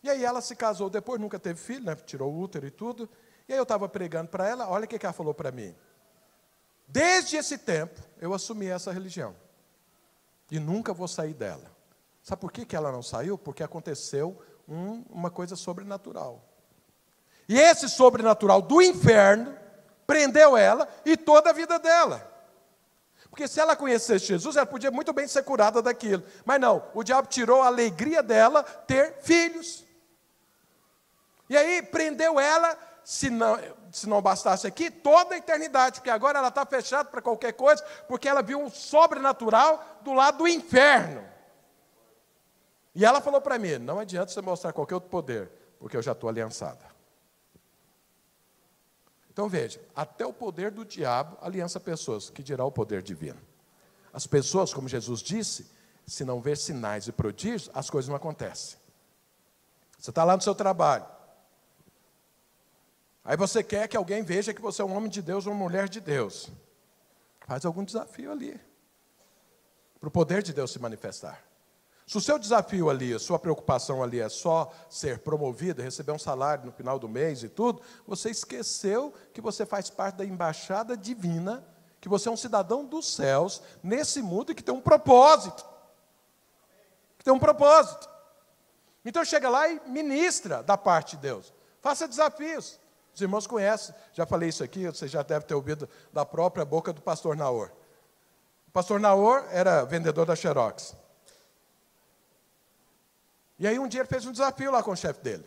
Speaker 4: E aí ela se casou depois, nunca teve filho, né? Tirou o útero e tudo. E aí eu estava pregando para ela, olha o que ela falou para mim. Desde esse tempo, eu assumi essa religião. E nunca vou sair dela. Sabe por que ela não saiu? Porque aconteceu uma coisa sobrenatural. E esse sobrenatural do inferno prendeu ela e toda a vida dela. Porque se ela conhecesse Jesus, ela podia muito bem ser curada daquilo. Mas não, o diabo tirou a alegria dela ter filhos. E aí prendeu ela se não bastasse aqui, toda a eternidade, porque agora ela está fechada para qualquer coisa, porque ela viu um sobrenatural do lado do inferno. E ela falou para mim, não adianta você mostrar qualquer outro poder, porque eu já estou aliançada. Então veja, até o poder do diabo aliança pessoas, que dirá o poder divino. As pessoas, como Jesus disse, se não ver sinais e prodígios, as coisas não acontecem. Você está lá no seu trabalho. Aí você quer que alguém veja que você é um homem de Deus ou uma mulher de Deus. Faz algum desafio ali, para o poder de Deus se manifestar. Se o seu desafio ali, a sua preocupação ali é só ser promovido, receber um salário no final do mês e tudo, você esqueceu que você faz parte da embaixada divina, que você é um cidadão dos céus, nesse mundo e que tem um propósito. Que tem um propósito. Então chega lá e ministra da parte de Deus. Faça desafios. Os irmãos conhecem, já falei isso aqui, você já deve ter ouvido da própria boca do pastor Naor. O pastor Naor era vendedor da Xerox. E aí um dia ele fez um desafio lá com o chefe dele.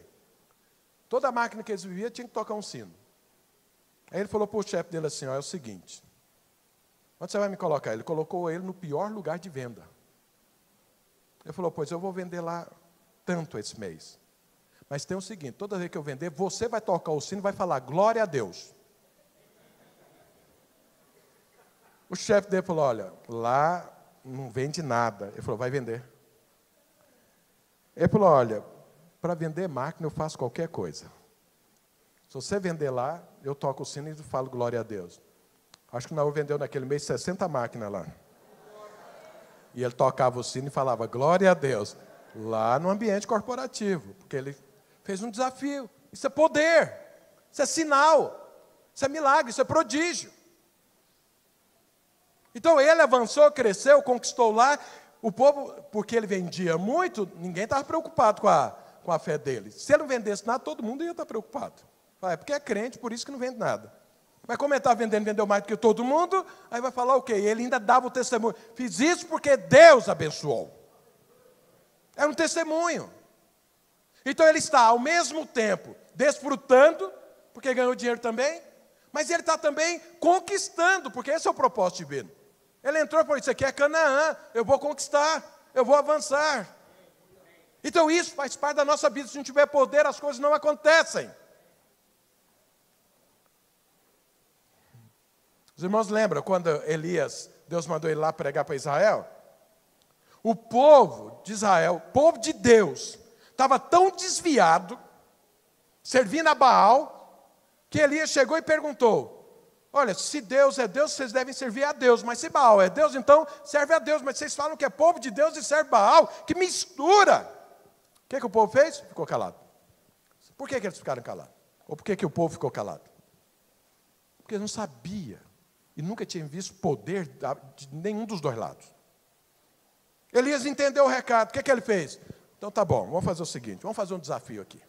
Speaker 4: Toda máquina que eles viviam tinha que tocar um sino. Aí ele falou para o chefe dele assim, ó, é o seguinte, onde você vai me colocar? Ele colocou ele no pior lugar de venda. Ele falou, pois eu vou vender lá tanto esse mês. Mas tem o seguinte, toda vez que eu vender, você vai tocar o sino e vai falar, glória a Deus. O chefe dele falou, olha, lá não vende nada. Ele falou, vai vender. Ele falou, olha, para vender máquina eu faço qualquer coisa. Se você vender lá, eu toco o sino e falo glória a Deus. Acho que o Naor vendeu naquele mês 60 máquinas lá. E ele tocava o sino e falava glória a Deus. Lá no ambiente corporativo. Porque ele fez um desafio. Isso é poder. Isso é sinal. Isso é milagre. Isso é prodígio. Então ele avançou, cresceu, conquistou lá. O povo, porque ele vendia muito, ninguém estava preocupado com a fé dele. Se ele não vendesse nada, todo mundo ia estar preocupado. É porque é crente, por isso que não vende nada. Vai comentar vendendo, vendeu mais do que todo mundo, aí vai falar o quê? Ele ainda dava o testemunho. Fiz isso porque Deus abençoou. É um testemunho. Então ele está, ao mesmo tempo, desfrutando, porque ganhou dinheiro também, mas ele está também conquistando, porque esse é o propósito divino. Ele entrou e falou, isso aqui é Canaã, eu vou conquistar, eu vou avançar. Então isso faz parte da nossa vida, se não tiver poder, as coisas não acontecem. Os irmãos lembram quando Elias, Deus mandou ele lá pregar para Israel? O povo de Israel, o povo de Deus, estava tão desviado, servindo a Baal, que Elias chegou e perguntou, olha, se Deus é Deus, vocês devem servir a Deus, mas se Baal é Deus, então serve a Deus, mas vocês falam que é povo de Deus e serve Baal, que mistura. O que o povo fez? Ficou calado. Por que eles ficaram calados? Ou por que o povo ficou calado? Porque não sabia, e nunca tinha visto poder de nenhum dos dois lados. Elias entendeu o recado, o que ele fez? Então tá bom, vamos fazer o seguinte, vamos fazer um desafio aqui.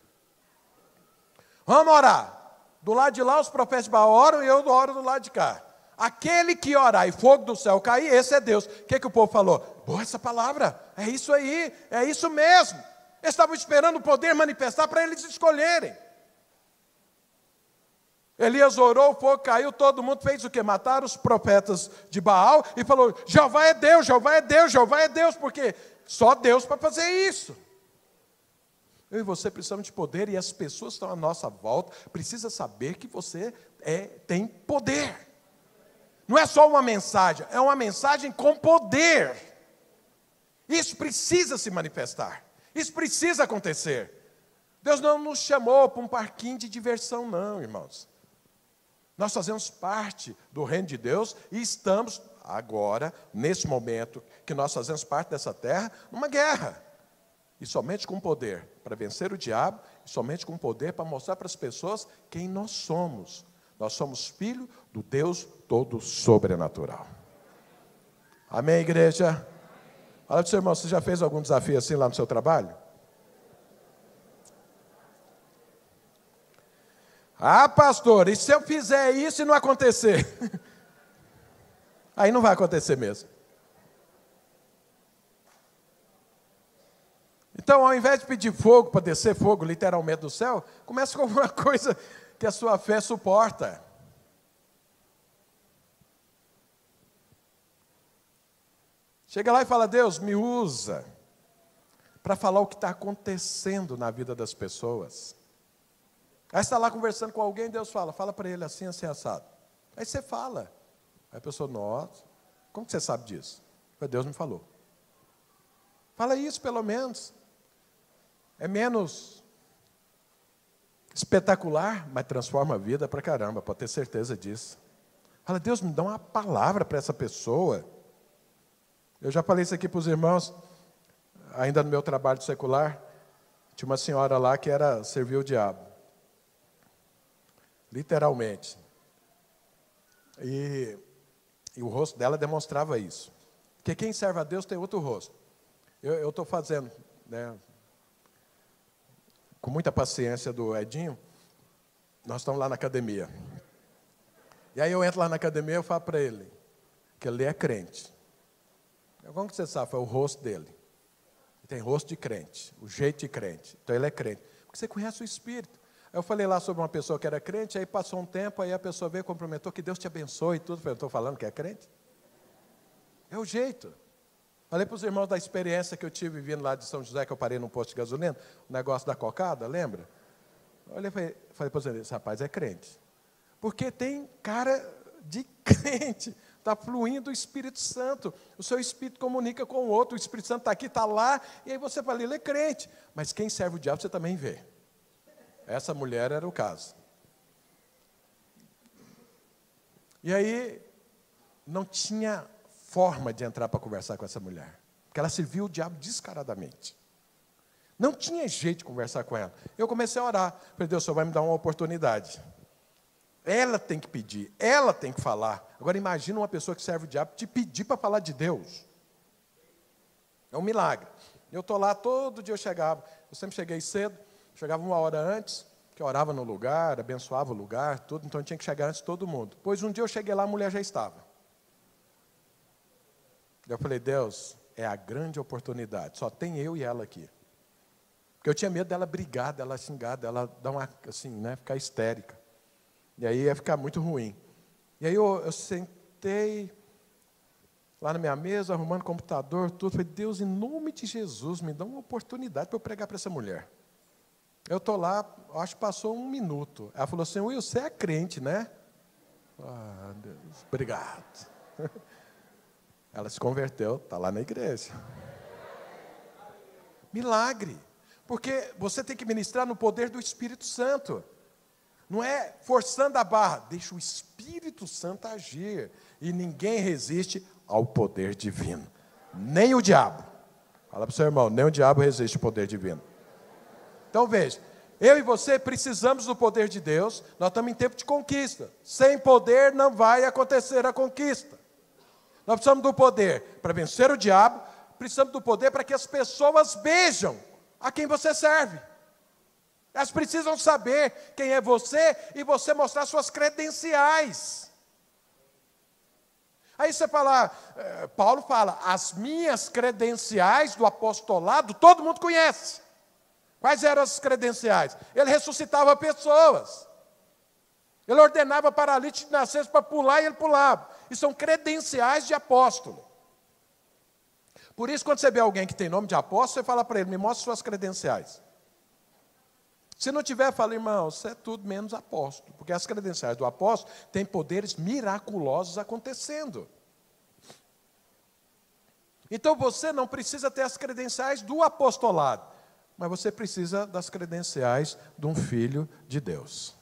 Speaker 4: Vamos orar. Do lado de lá, os profetas de Baal oram e eu oro do lado de cá. Aquele que orar e fogo do céu cair, esse é Deus. O que o povo falou? Boa essa palavra, é isso aí, é isso mesmo. Eles estavam esperando o poder manifestar para eles escolherem. Elias orou, o fogo caiu, todo mundo fez o quê? Mataram os profetas de Baal e falou, Jeová é Deus, Jeová é Deus, Jeová é Deus, porque só Deus para fazer isso. Eu e você precisamos de poder e as pessoas que estão à nossa volta precisam saber que você tem poder. Não é só uma mensagem, é uma mensagem com poder. Isso precisa se manifestar. Isso precisa acontecer. Deus não nos chamou para um parquinho de diversão, não, irmãos. Nós fazemos parte do reino de Deus e estamos agora, nesse momento, que nós fazemos parte dessa terra, numa guerra. E somente com poder para vencer o diabo, e somente com poder para mostrar para as pessoas quem nós somos. Nós somos filhos do Deus todo sobrenatural. Amém, igreja? Fala para o seu irmão, você já fez algum desafio assim lá no seu trabalho? Ah, pastor, e se eu fizer isso e não acontecer? Aí não vai acontecer mesmo. Então, ao invés de pedir fogo para descer fogo, literalmente do céu, comece com alguma coisa que a sua fé suporta. Chega lá e fala: Deus, me usa para falar o que está acontecendo na vida das pessoas. Aí você está lá conversando com alguém, Deus fala para ele assim, assim, assado. Aí você fala. Aí a pessoa: nossa, como que você sabe disso? Deus me falou. Fala isso pelo menos. É menos espetacular, mas transforma a vida para caramba, pode ter certeza disso. Fala: Deus, me dá uma palavra para essa pessoa. Eu já falei isso aqui para os irmãos, ainda no meu trabalho secular, tinha uma senhora lá que serviu o diabo. Literalmente. E o rosto dela demonstrava isso. Porque quem serve a Deus tem outro rosto. Eu estou fazendo, né, com muita paciência do Edinho, nós estamos lá na academia. E aí eu entro lá na academia e eu falo para ele que ele é crente. Como que você sabe? Foi o rosto dele. Ele tem rosto de crente, o jeito de crente. Então ele é crente. Porque você conhece o Espírito. Aí eu falei lá sobre uma pessoa que era crente, aí passou um tempo, aí a pessoa veio e cumprimentou, que Deus te abençoe e tudo. Eu estou falando que é crente? É o jeito. Falei para os irmãos da experiência que eu tive vindo lá de São José, que eu parei num posto de gasolina, o negócio da cocada, lembra? Olha, falei para eles: esse rapaz é crente. Porque tem cara de crente. Está fluindo o Espírito Santo. O seu Espírito comunica com o outro. O Espírito Santo está aqui, está lá. E aí você fala: ele é crente. Mas quem serve o diabo, você também vê. Essa mulher era o caso. E aí, não tinha forma de entrar para conversar com essa mulher. Porque ela serviu o diabo descaradamente. Não tinha jeito de conversar com ela. Eu comecei a orar. Falei: Deus, o Senhor vai me dar uma oportunidade. Ela tem que pedir, ela tem que falar. Agora imagina uma pessoa que serve o diabo te pedir para falar de Deus. É um milagre. Eu estou lá, todo dia eu chegava. Eu sempre cheguei cedo, chegava 1 hora antes, que eu orava no lugar, abençoava o lugar, tudo, então eu tinha que chegar antes de todo mundo. Pois um dia eu cheguei lá, a mulher já estava. Eu falei: Deus, é a grande oportunidade, só tem eu e ela aqui. Porque eu tinha medo dela brigar, dela xingar, dela dar uma, assim, né, ficar histérica. E aí ia ficar muito ruim. E aí eu sentei lá na minha mesa, arrumando computador, tudo. Falei: Deus, em nome de Jesus, me dá uma oportunidade para eu pregar para essa mulher. Eu estou lá, acho que passou 1 minuto. Ela falou assim: Will, você é crente, né? Ah, Deus, obrigado. Ela se converteu, está lá na igreja. Milagre. Porque você tem que ministrar no poder do Espírito Santo. Não é forçando a barra, deixa o Espírito Santo agir. E ninguém resiste ao poder divino. Nem o diabo. Fala para o seu irmão: nem o diabo resiste ao poder divino. Então veja, eu e você precisamos do poder de Deus. Nós estamos em tempo de conquista. Sem poder não vai acontecer a conquista. Nós precisamos do poder para vencer o diabo. Precisamos do poder para que as pessoas vejam a quem você serve. Elas precisam saber quem é você e você mostrar suas credenciais. Aí você fala, Paulo fala: as minhas credenciais do apostolado, todo mundo conhece. Quais eram as credenciais? Ele ressuscitava pessoas. Ele ordenava paralíticos que nascessem para pular e ele pulava. E são credenciais de apóstolo. Por isso, quando você vê alguém que tem nome de apóstolo, você fala para ele: me mostre suas credenciais. Se não tiver, fala: irmão, você é tudo menos apóstolo. Porque as credenciais do apóstolo têm poderes miraculosos acontecendo. Então você não precisa ter as credenciais do apostolado, mas você precisa das credenciais de um filho de Deus.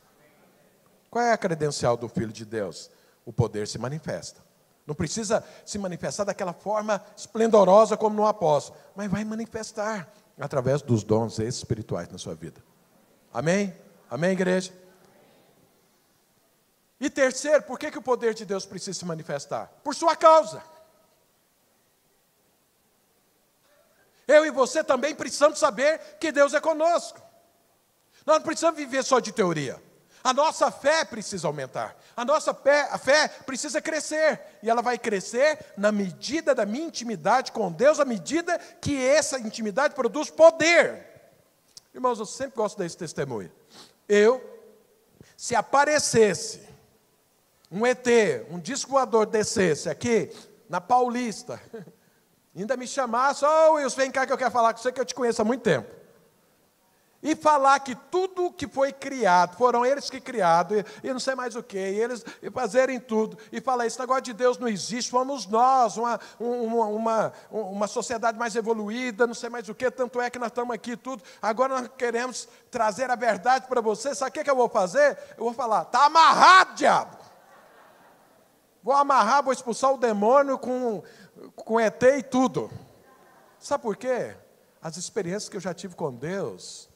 Speaker 4: Qual é a credencial do filho de Deus? O poder se manifesta. Não precisa se manifestar daquela forma esplendorosa como no apóstolo, mas vai manifestar através dos dons espirituais na sua vida. Amém? Amém, igreja? E terceiro, por que o poder de Deus precisa se manifestar? Por sua causa. Eu e você também precisamos saber que Deus é conosco. Nós não precisamos viver só de teoria. A nossa fé precisa aumentar. A fé precisa crescer. E ela vai crescer na medida da minha intimidade com Deus, à medida que essa intimidade produz poder. Irmãos, eu sempre gosto desse testemunho. Se aparecesse um ET, um disco voador descesse aqui, na Paulista, ainda me chamasse, Wilson, vem cá que eu quero falar com você, que eu te conheço há muito tempo. E falar que tudo que foi criado, foram eles que criaram, e não sei mais o que, e eles fazerem tudo, e falar, esse negócio de Deus não existe, fomos nós, uma sociedade mais evoluída, não sei mais o que, tanto é que nós estamos aqui tudo, agora nós queremos trazer a verdade para você, sabe o que eu vou fazer? Eu vou falar, está amarrado, diabo! Vou amarrar, vou expulsar o demônio com ET e tudo. Sabe por quê? As experiências que eu já tive com Deus,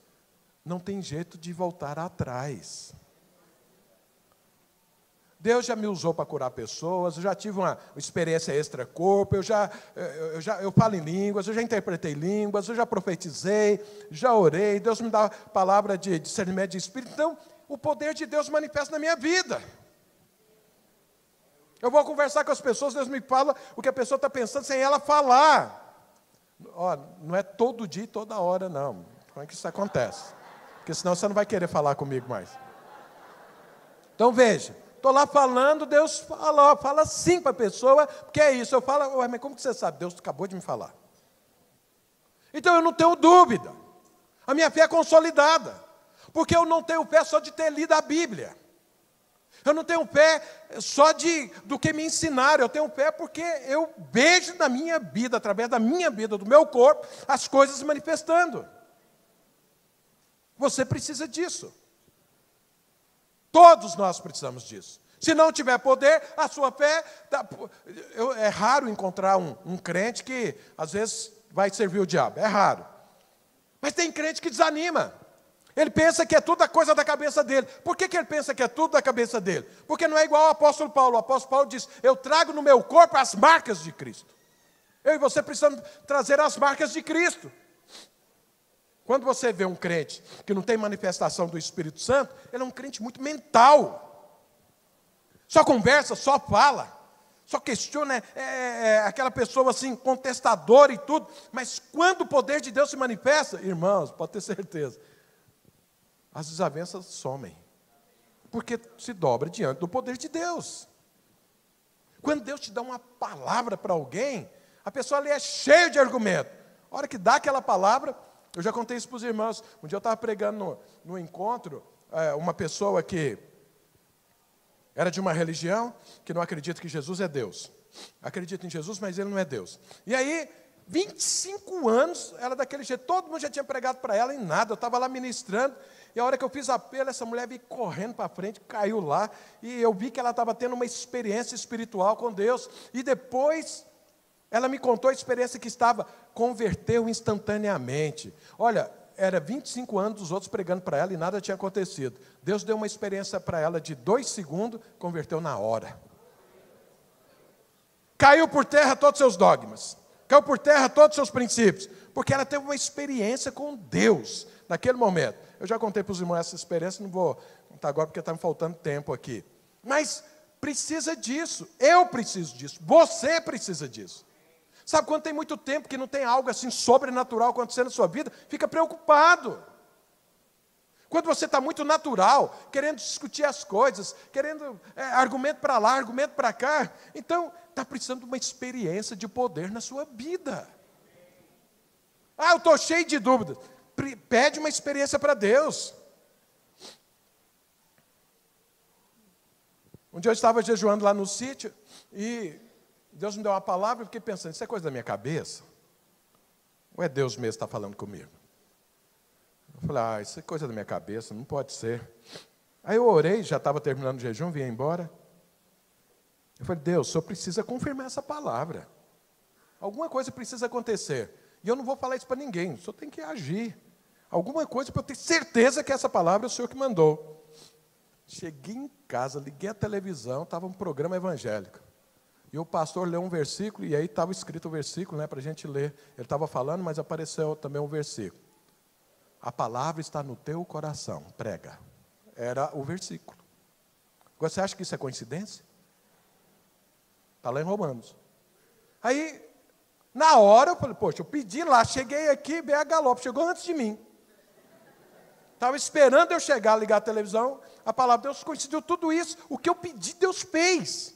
Speaker 4: não tem jeito de voltar atrás. Deus já me usou para curar pessoas, eu já tive uma experiência extra-corpo, eu falo em línguas, eu já interpretei línguas, eu já profetizei, já orei, Deus me dá palavra de discernimento de espírito. Então, o poder de Deus manifesta na minha vida. Eu vou conversar com as pessoas, Deus me fala o que a pessoa está pensando sem ela falar. Não é todo dia e toda hora, não. Como é que isso acontece? Porque senão você não vai querer falar comigo mais. Então veja, estou lá falando, Deus fala sim para a pessoa, porque é isso. Eu falo, mas como que você sabe? Deus acabou de me falar. Então eu não tenho dúvida. A minha fé é consolidada. Porque eu não tenho fé só de ter lido a Bíblia. Eu não tenho fé só do que me ensinaram. Eu tenho fé porque eu vejo na minha vida, através da minha vida, do meu corpo, as coisas se manifestando. Você precisa disso. Todos nós precisamos disso. Se não tiver poder, a sua fé... É raro encontrar um crente que, às vezes, vai servir o diabo. É raro. Mas tem crente que desanima. Ele pensa que é tudo a coisa da cabeça dele. Por que ele pensa que é tudo da cabeça dele? Porque não é igual ao apóstolo Paulo. O apóstolo Paulo diz, eu trago no meu corpo as marcas de Cristo. Eu e você precisamos trazer as marcas de Cristo. Quando você vê um crente que não tem manifestação do Espírito Santo, ele é um crente muito mental. Só conversa, só fala, só questiona, aquela pessoa assim, contestadora e tudo. Mas quando o poder de Deus se manifesta, irmãos, pode ter certeza, as desavenças somem. Porque se dobra diante do poder de Deus. Quando Deus te dá uma palavra para alguém, a pessoa ali é cheia de argumento. A hora que dá aquela palavra, eu já contei isso para os irmãos. Um dia eu estava pregando no encontro, uma pessoa que era de uma religião, que não acredita que Jesus é Deus. Acredita em Jesus, mas ele não é Deus. E aí, 25 anos, ela daquele jeito, todo mundo já tinha pregado para ela, e nada, eu estava lá ministrando, e a hora que eu fiz apelo, essa mulher veio correndo para frente, caiu lá, e eu vi que ela estava tendo uma experiência espiritual com Deus, e depois ela me contou a experiência que converteu instantaneamente. Olha, era 25 anos dos outros pregando para ela e nada tinha acontecido. Deus deu uma experiência para ela de 2 segundos, converteu na hora. Caiu por terra todos os seus dogmas. Caiu por terra todos os seus princípios. Porque ela teve uma experiência com Deus naquele momento. Eu já contei para os irmãos essa experiência, não vou contar agora porque está me faltando tempo aqui. Mas precisa disso. Eu preciso disso. Você precisa disso. Sabe, quando tem muito tempo que não tem algo assim sobrenatural acontecendo na sua vida, fica preocupado. Quando você está muito natural, querendo discutir as coisas, querendo argumento para lá, argumento para cá, então está precisando de uma experiência de poder na sua vida. Eu estou cheio de dúvidas. Pede uma experiência para Deus. Um dia eu estava jejuando lá no sítio e Deus me deu uma palavra e fiquei pensando, isso é coisa da minha cabeça? Ou é Deus mesmo que está falando comigo? Eu falei, isso é coisa da minha cabeça, não pode ser. Aí eu orei, já estava terminando o jejum, vim embora. Eu falei, Deus, o Senhor precisa confirmar essa palavra. Alguma coisa precisa acontecer. E eu não vou falar isso para ninguém, o Senhor tem que agir. Alguma coisa para eu ter certeza que essa palavra é o Senhor que mandou. Cheguei em casa, liguei a televisão, estava um programa evangélico. E o pastor leu um versículo, e aí estava escrito o versículo, para a gente ler. Ele estava falando, mas apareceu também um versículo. A palavra está no teu coração, prega. Era o versículo. Agora, você acha que isso é coincidência? Está lá em Romanos. Aí, na hora, eu falei, poxa, eu pedi lá, cheguei aqui, BH Galope, chegou antes de mim. Estava esperando eu chegar, ligar a televisão, a palavra de Deus coincidiu tudo isso. O que eu pedi, Deus fez.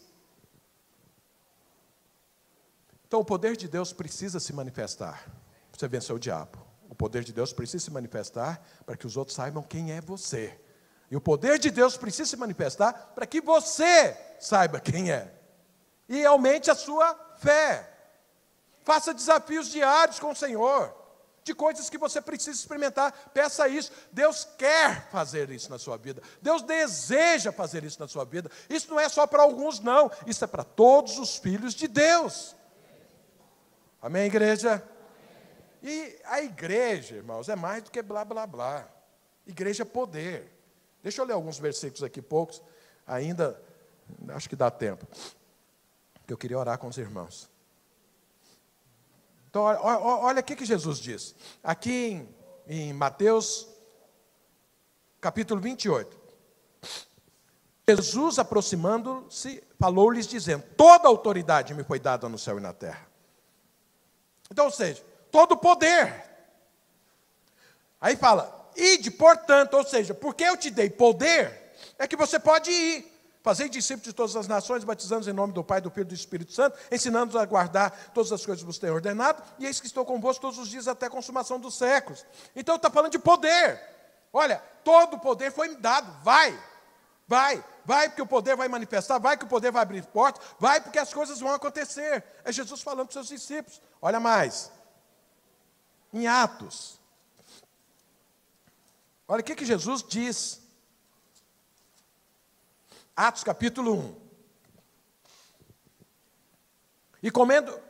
Speaker 4: Então, o poder de Deus precisa se manifestar para você vencer o diabo. O poder de Deus precisa se manifestar para que os outros saibam quem é você. E o poder de Deus precisa se manifestar para que você saiba quem é. E aumente a sua fé. Faça desafios diários com o Senhor, de coisas que você precisa experimentar. Peça isso. Deus quer fazer isso na sua vida. Deus deseja fazer isso na sua vida. Isso não é só para alguns, não. Isso é para todos os filhos de Deus. Amém, igreja? E a igreja, irmãos, é mais do que blá, blá, blá. Igreja é poder. Deixa eu ler alguns versículos aqui, poucos. Ainda, acho que dá tempo. Eu queria orar com os irmãos. Então, olha o que Jesus diz. Aqui em Mateus, capítulo 28. Jesus, aproximando-se, falou-lhes dizendo, toda autoridade me foi dada no céu e na terra. Então, ou seja, todo o poder. Aí fala, ide, portanto, ou seja, porque eu te dei poder, é que você pode ir. Fazei discípulos de todas as nações, batizando-os em nome do Pai, do Filho e do Espírito Santo, ensinando-os a guardar todas as coisas que vos tenho ordenado, e eis que estou convosco todos os dias até a consumação dos séculos. Então está falando de poder. Olha, todo o poder foi me dado. Vai, porque o poder vai manifestar, vai que o poder vai abrir portas, vai porque as coisas vão acontecer. É Jesus falando para os seus discípulos. Olha mais, em Atos, olha o que Jesus diz. Atos capítulo 1. E comendo,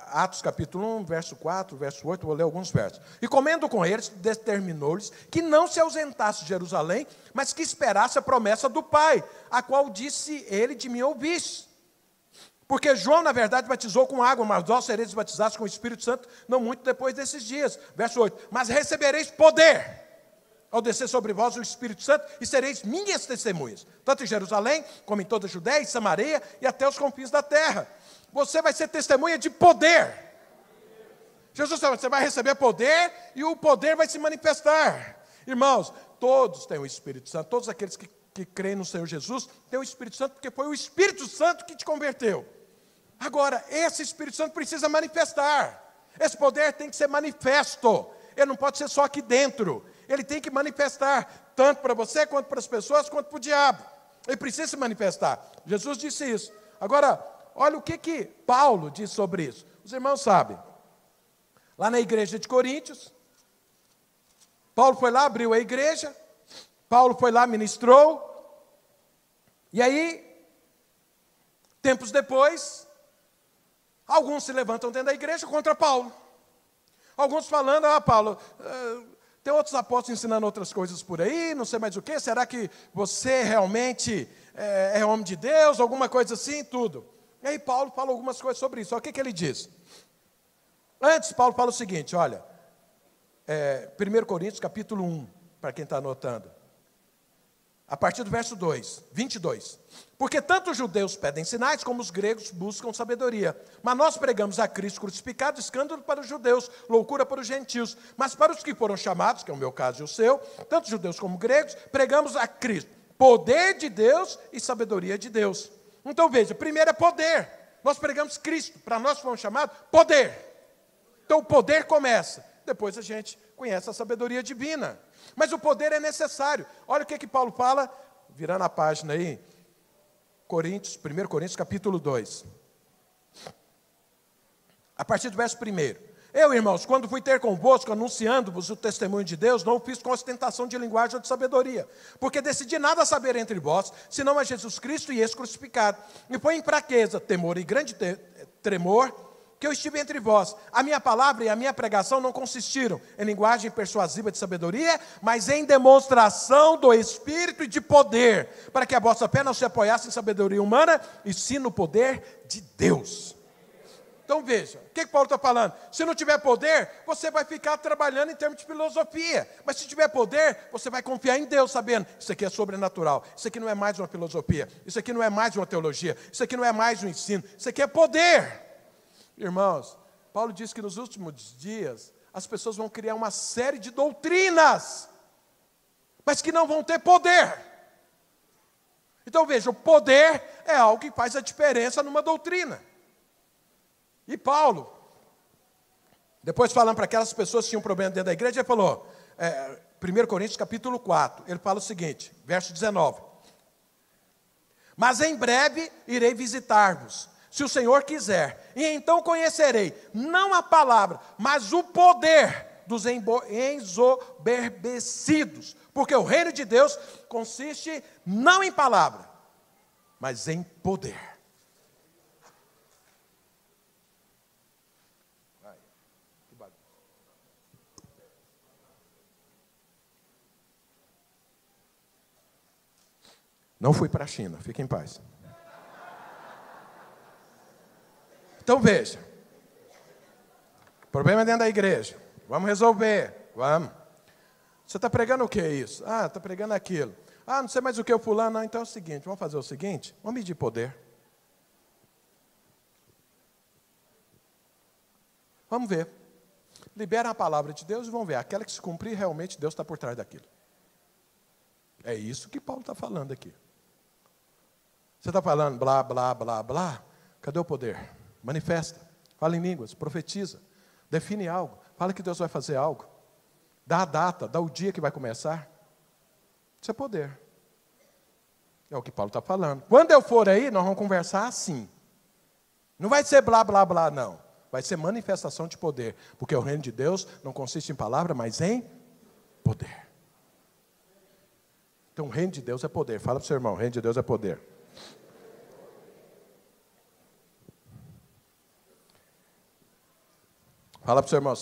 Speaker 4: Atos capítulo 1, verso 4, verso 8, vou ler alguns versos. E comendo com eles, determinou-lhes que não se ausentasse de Jerusalém, mas que esperasse a promessa do Pai, a qual disse ele, de mim ouviste. Porque João, na verdade, batizou com água, mas vós sereis batizados com o Espírito Santo, não muito depois desses dias. Verso 8. Mas recebereis poder ao descer sobre vós o Espírito Santo, e sereis minhas testemunhas, tanto em Jerusalém, como em toda a Judeia e Samaria, e até os confins da terra. Você vai ser testemunha de poder. Jesus falou, você vai receber poder, e o poder vai se manifestar. Irmãos, todos têm o Espírito Santo, todos aqueles que creem no Senhor Jesus, têm o Espírito Santo, porque foi o Espírito Santo que te converteu. Agora, esse Espírito Santo precisa manifestar. Esse poder tem que ser manifesto. Ele não pode ser só aqui dentro. Ele tem que manifestar, tanto para você, quanto para as pessoas, quanto para o diabo. Ele precisa se manifestar. Jesus disse isso. Agora, olha o que Paulo diz sobre isso. Os irmãos sabem. Lá na igreja de Coríntios, Paulo foi lá, abriu a igreja. Paulo foi lá, ministrou. E aí, tempos depois, alguns se levantam dentro da igreja contra Paulo. Alguns falando, Paulo, tem outros apóstolos ensinando outras coisas por aí, não sei mais o quê, será que você realmente é homem de Deus, alguma coisa assim, tudo. E aí Paulo fala algumas coisas sobre isso. Olha o que ele diz. Antes, Paulo fala o seguinte, olha, 1 Coríntios capítulo 1, para quem está anotando. A partir do verso 22. Porque tanto os judeus pedem sinais, como os gregos buscam sabedoria. Mas nós pregamos a Cristo crucificado, escândalo para os judeus, loucura para os gentios. Mas para os que foram chamados, que é o meu caso e o seu, tanto judeus como gregos, pregamos a Cristo, poder de Deus e sabedoria de Deus. Então veja, primeiro é poder. Nós pregamos Cristo, para nós fomos chamados poder. Então o poder começa, depois a gente conhece a sabedoria divina. Mas o poder é necessário. Olha o que Paulo fala, virando a página aí, 1 Coríntios capítulo 2. A partir do verso 1. Eu, irmãos, quando fui ter convosco, anunciando-vos o testemunho de Deus, não o fiz com ostentação de linguagem ou de sabedoria, porque decidi nada saber entre vós, senão a Jesus Cristo e esse crucificado. E foi em fraqueza, temor e grande tremor, que eu estive entre vós. A minha palavra e a minha pregação não consistiram em linguagem persuasiva de sabedoria, mas em demonstração do Espírito e de poder, para que a vossa fé não se apoiasse em sabedoria humana, e sim no poder de Deus. Então veja, o que Paulo está falando? Se não tiver poder, você vai ficar trabalhando em termos de filosofia. Mas se tiver poder, você vai confiar em Deus, sabendo, isso aqui é sobrenatural, isso aqui não é mais uma filosofia, isso aqui não é mais uma teologia, isso aqui não é mais um ensino, isso aqui é poder. Irmãos, Paulo diz que nos últimos dias, as pessoas vão criar uma série de doutrinas, mas que não vão ter poder. Então veja, o poder é algo que faz a diferença numa doutrina. E Paulo, depois falando para aquelas pessoas que tinham problema dentro da igreja, ele falou, 1 Coríntios capítulo 4, ele fala o seguinte, verso 19. Mas em breve irei visitar-vos, se o Senhor quiser, e então conhecerei, não a palavra, mas o poder dos ensoberbecidos, porque o reino de Deus consiste não em palavra, mas em poder. Não fui para a China, fique em paz. Então veja, o problema é dentro da igreja, vamos resolver, vamos. Você está pregando o que é isso? Ah, está pregando aquilo. Ah, não sei mais o que o fulano, não, então é o seguinte, vamos fazer o seguinte, vamos medir poder. Vamos ver, libera a palavra de Deus e vamos ver, aquela que se cumprir, realmente Deus está por trás daquilo. É isso que Paulo está falando aqui. Você está falando blá, blá, blá, blá, cadê o poder? Manifesta, fala em línguas, profetiza, define algo, fala que Deus vai fazer algo, dá a data, dá o dia que vai começar. Isso é poder. É o que Paulo está falando. Quando eu for aí, nós vamos conversar assim. Não vai ser blá, blá, blá, não. Vai ser manifestação de poder, porque o reino de Deus não consiste em palavra, mas em poder. Então o reino de Deus é poder. Fala para o seu irmão, o reino de Deus é poder. Fala para o seu irmão,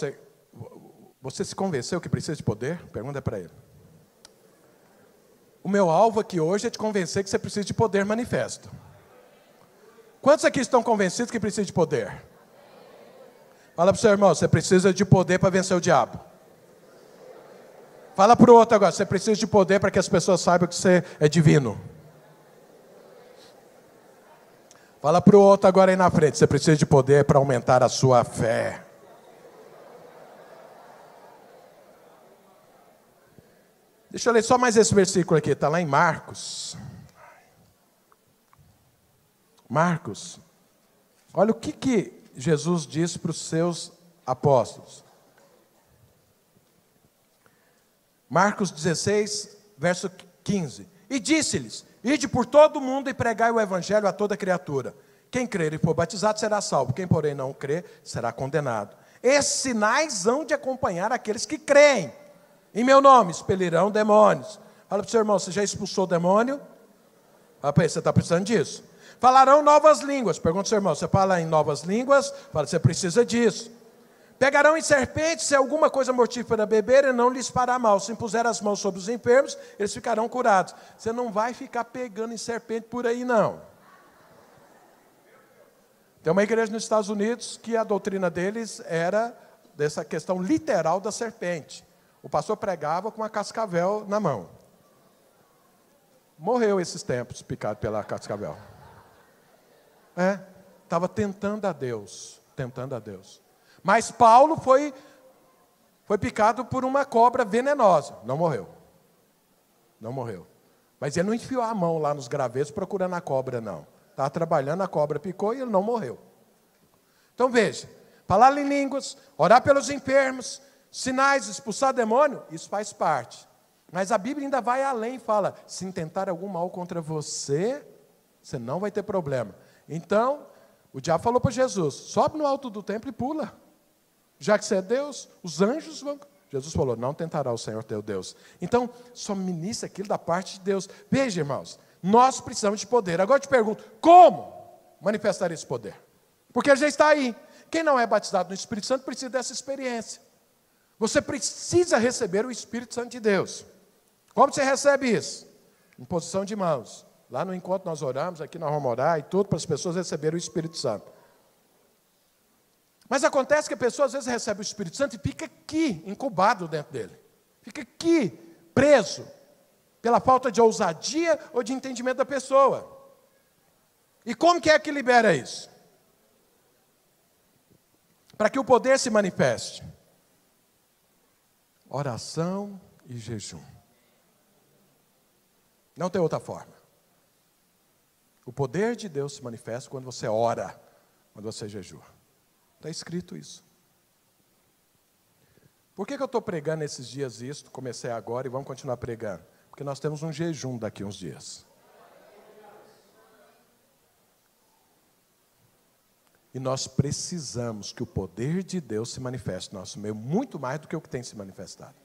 Speaker 4: você se convenceu que precisa de poder? Pergunta para ele. O meu alvo aqui hoje é te convencer que você precisa de poder manifesto. Quantos aqui estão convencidos que precisa de poder? Fala para o seu irmão, você precisa de poder para vencer o diabo. Fala para o outro agora, você precisa de poder para que as pessoas saibam que você é divino. Fala para o outro agora aí na frente, você precisa de poder para aumentar a sua fé. Deixa eu ler só mais esse versículo aqui, está lá em Marcos. Marcos, olha o que Jesus disse para os seus apóstolos. Marcos 16, verso 15. E disse-lhes, ide por todo o mundo e pregai o evangelho a toda criatura. Quem crer e for batizado será salvo, quem porém não crer será condenado. Esses sinais hão de acompanhar aqueles que creem. Em meu nome expelirão demônios. Fala para o seu irmão, você já expulsou o demônio? Fala para ele, você está precisando disso. Falarão novas línguas. Pergunta ao seu irmão, você fala em novas línguas? Fala, você precisa disso. Pegarão em serpentes, se alguma coisa mortífera beberem, não lhes fará mal. Se impuser as mãos sobre os enfermos, eles ficarão curados. Você não vai ficar pegando em serpente por aí, não. Tem uma igreja nos Estados Unidos que a doutrina deles era dessa questão literal da serpente. O pastor pregava com uma cascavel na mão. Morreu esses tempos, picado pela cascavel. Estava tentando a Deus. Mas Paulo foi picado por uma cobra venenosa. Não morreu. Mas ele não enfiou a mão lá nos gravetos procurando a cobra, não. Estava trabalhando, a cobra picou e ele não morreu. Então veja, falar em línguas, orar pelos enfermos, sinais, expulsar demônio, isso faz parte. Mas a Bíblia ainda vai além, fala, se intentar algum mal contra você, você não vai ter problema. Então, o diabo falou para Jesus, sobe no alto do templo e pula. Já que você é Deus, os anjos vão... Jesus falou, não tentará o Senhor teu Deus. Então, só ministra aquilo da parte de Deus. Veja, irmãos, nós precisamos de poder. Agora eu te pergunto, como manifestar esse poder? Porque ele já está aí. Quem não é batizado no Espírito Santo precisa dessa experiência. Você precisa receber o Espírito Santo de Deus. Como você recebe isso? Em posição de mãos. Lá no encontro nós oramos, aqui nós vamos orar e tudo para as pessoas receberem o Espírito Santo. Mas acontece que a pessoa às vezes recebe o Espírito Santo e fica aqui, incubado dentro dele. Fica aqui, preso, pela falta de ousadia ou de entendimento da pessoa. E como que é que libera isso? Para que o poder se manifeste. Oração e jejum. Não tem outra forma. O poder de Deus se manifesta quando você ora, quando você jejua. Está escrito isso. Por que eu estou pregando esses dias isso? Comecei agora e vamos continuar pregando. Porque nós temos um jejum daqui a uns dias. E nós precisamos que o poder de Deus se manifeste no nosso meio, muito mais do que o que tem se manifestado.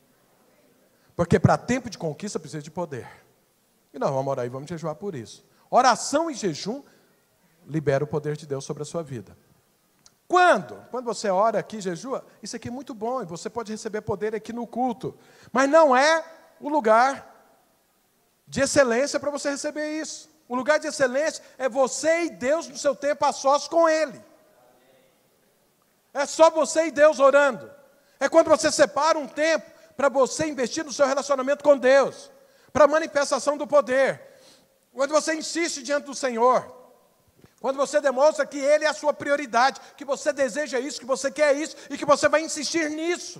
Speaker 4: Porque para tempo de conquista precisa de poder. E nós vamos orar e vamos jejuar por isso. Oração e jejum libera o poder de Deus sobre a sua vida. Quando? Quando você ora aqui, jejua, isso aqui é muito bom, e você pode receber poder aqui no culto. Mas não é o lugar de excelência para você receber isso. O lugar de excelência é você e Deus no seu tempo a sós com Ele. É só você e Deus orando. É quando você separa um tempo para você investir no seu relacionamento com Deus, para a manifestação do poder. Quando você insiste diante do Senhor, quando você demonstra que Ele é a sua prioridade, que você deseja isso, que você quer isso e que você vai insistir nisso.